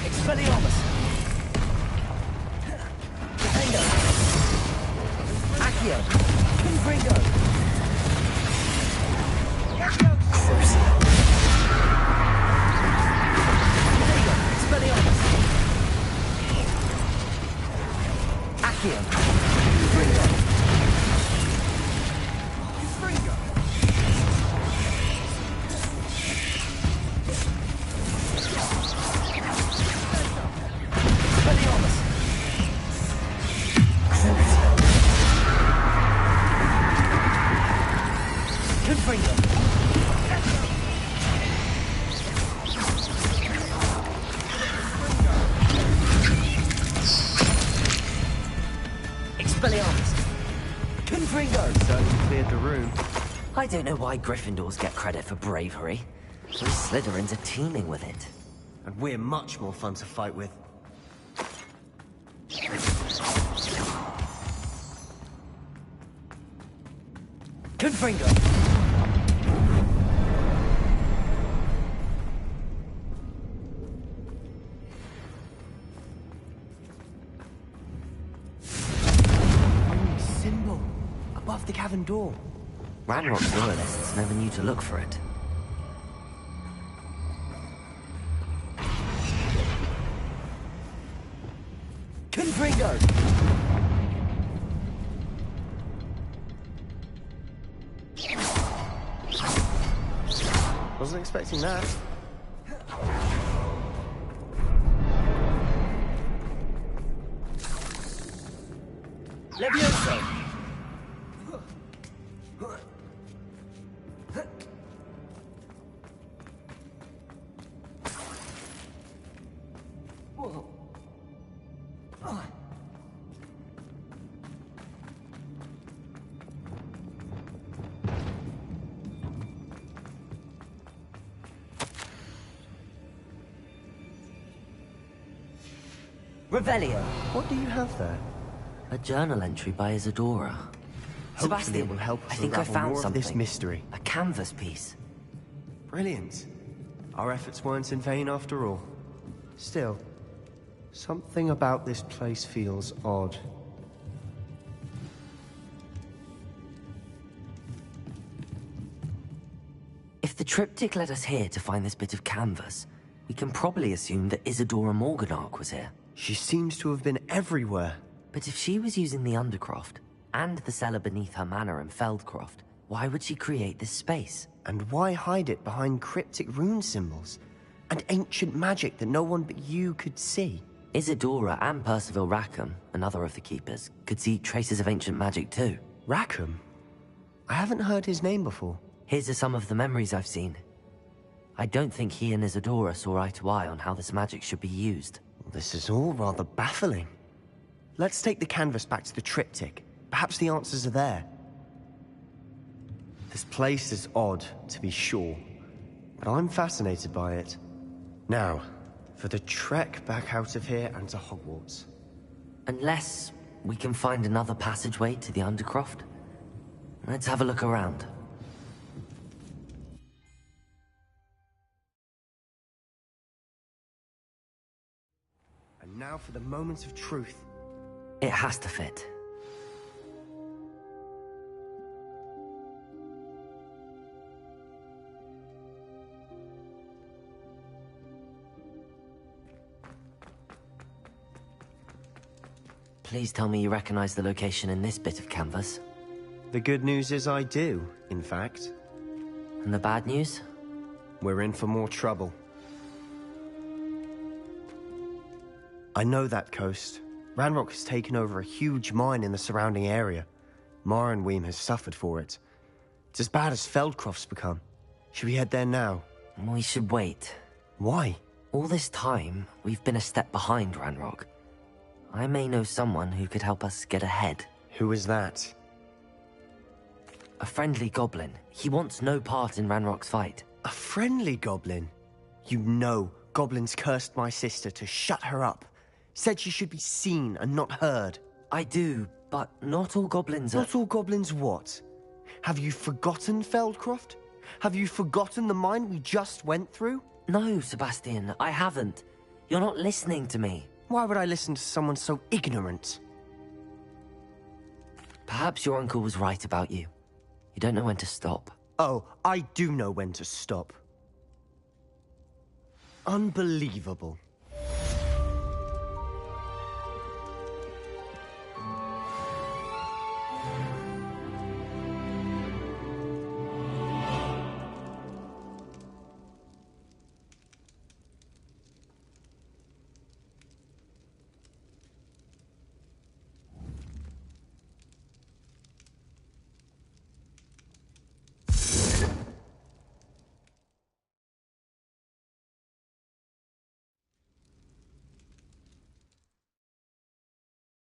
Expelliarmus! Defendo! Accio! Confringo! Crucial! Expelliarmus! Accio! Confringo! Confringo! Expelliarmus! Confringo! Expelliarmus! Confringo! Certainly cleared the room. I don't know why Gryffindors get credit for bravery. We Slytherins are teeming with it. And we're much more fun to fight with. Confringo! Symbol above the cavern door. Ranrock's loyalists never knew to look for it. Confringo! Wasn't expecting that. Levioso! Revelio! What do you have there? A journal entry by Isadora. Hopefully Sebastian, it will help us I think I unravel found more something. of this mystery. A canvas piece. Brilliant. Our efforts weren't in vain after all. Still, something about this place feels odd. If the triptych led us here to find this bit of canvas, we can probably assume that Isadora Morganach was here. She seems to have been everywhere. But if she was using the Undercroft, and the cellar beneath her manor in Feldcroft, why would she create this space? And why hide it behind cryptic rune symbols? And ancient magic that no one but you could see? Isadora and Percival Rackham, another of the Keepers, could see traces of ancient magic too. Rackham? I haven't heard his name before. Here's some of the memories I've seen. I don't think he and Isadora saw eye to eye on how this magic should be used. This is all rather baffling. Let's take the canvas back to the triptych. Perhaps the answers are there. This place is odd, to be sure, but I'm fascinated by it. Now, for the trek back out of here and to Hogwarts. Unless we can find another passageway to the Undercroft. Let's have a look around. And now for the moment of truth. It has to fit. Please tell me you recognize the location in this bit of canvas. The good news is I do, in fact. And the bad news? We're in for more trouble. I know that coast. Ranrock has taken over a huge mine in the surrounding area. Morinweem has suffered for it. It's as bad as Feldcroft's become. Should we head there now? We should wait. Why? All this time, we've been a step behind Ranrock. I may know someone who could help us get ahead. Who is that? A friendly goblin. He wants no part in Ranrock's fight. A friendly goblin? You know, goblins cursed my sister to shut her up. Said she should be seen and not heard. I do, but not all goblins are... Not all goblins what? Have you forgotten Feldcroft? Have you forgotten the mine we just went through? No, Sebastian, I haven't. You're not listening to me. Why would I listen to someone so ignorant? Perhaps your uncle was right about you. You don't know when to stop. Oh, I do know when to stop. Unbelievable.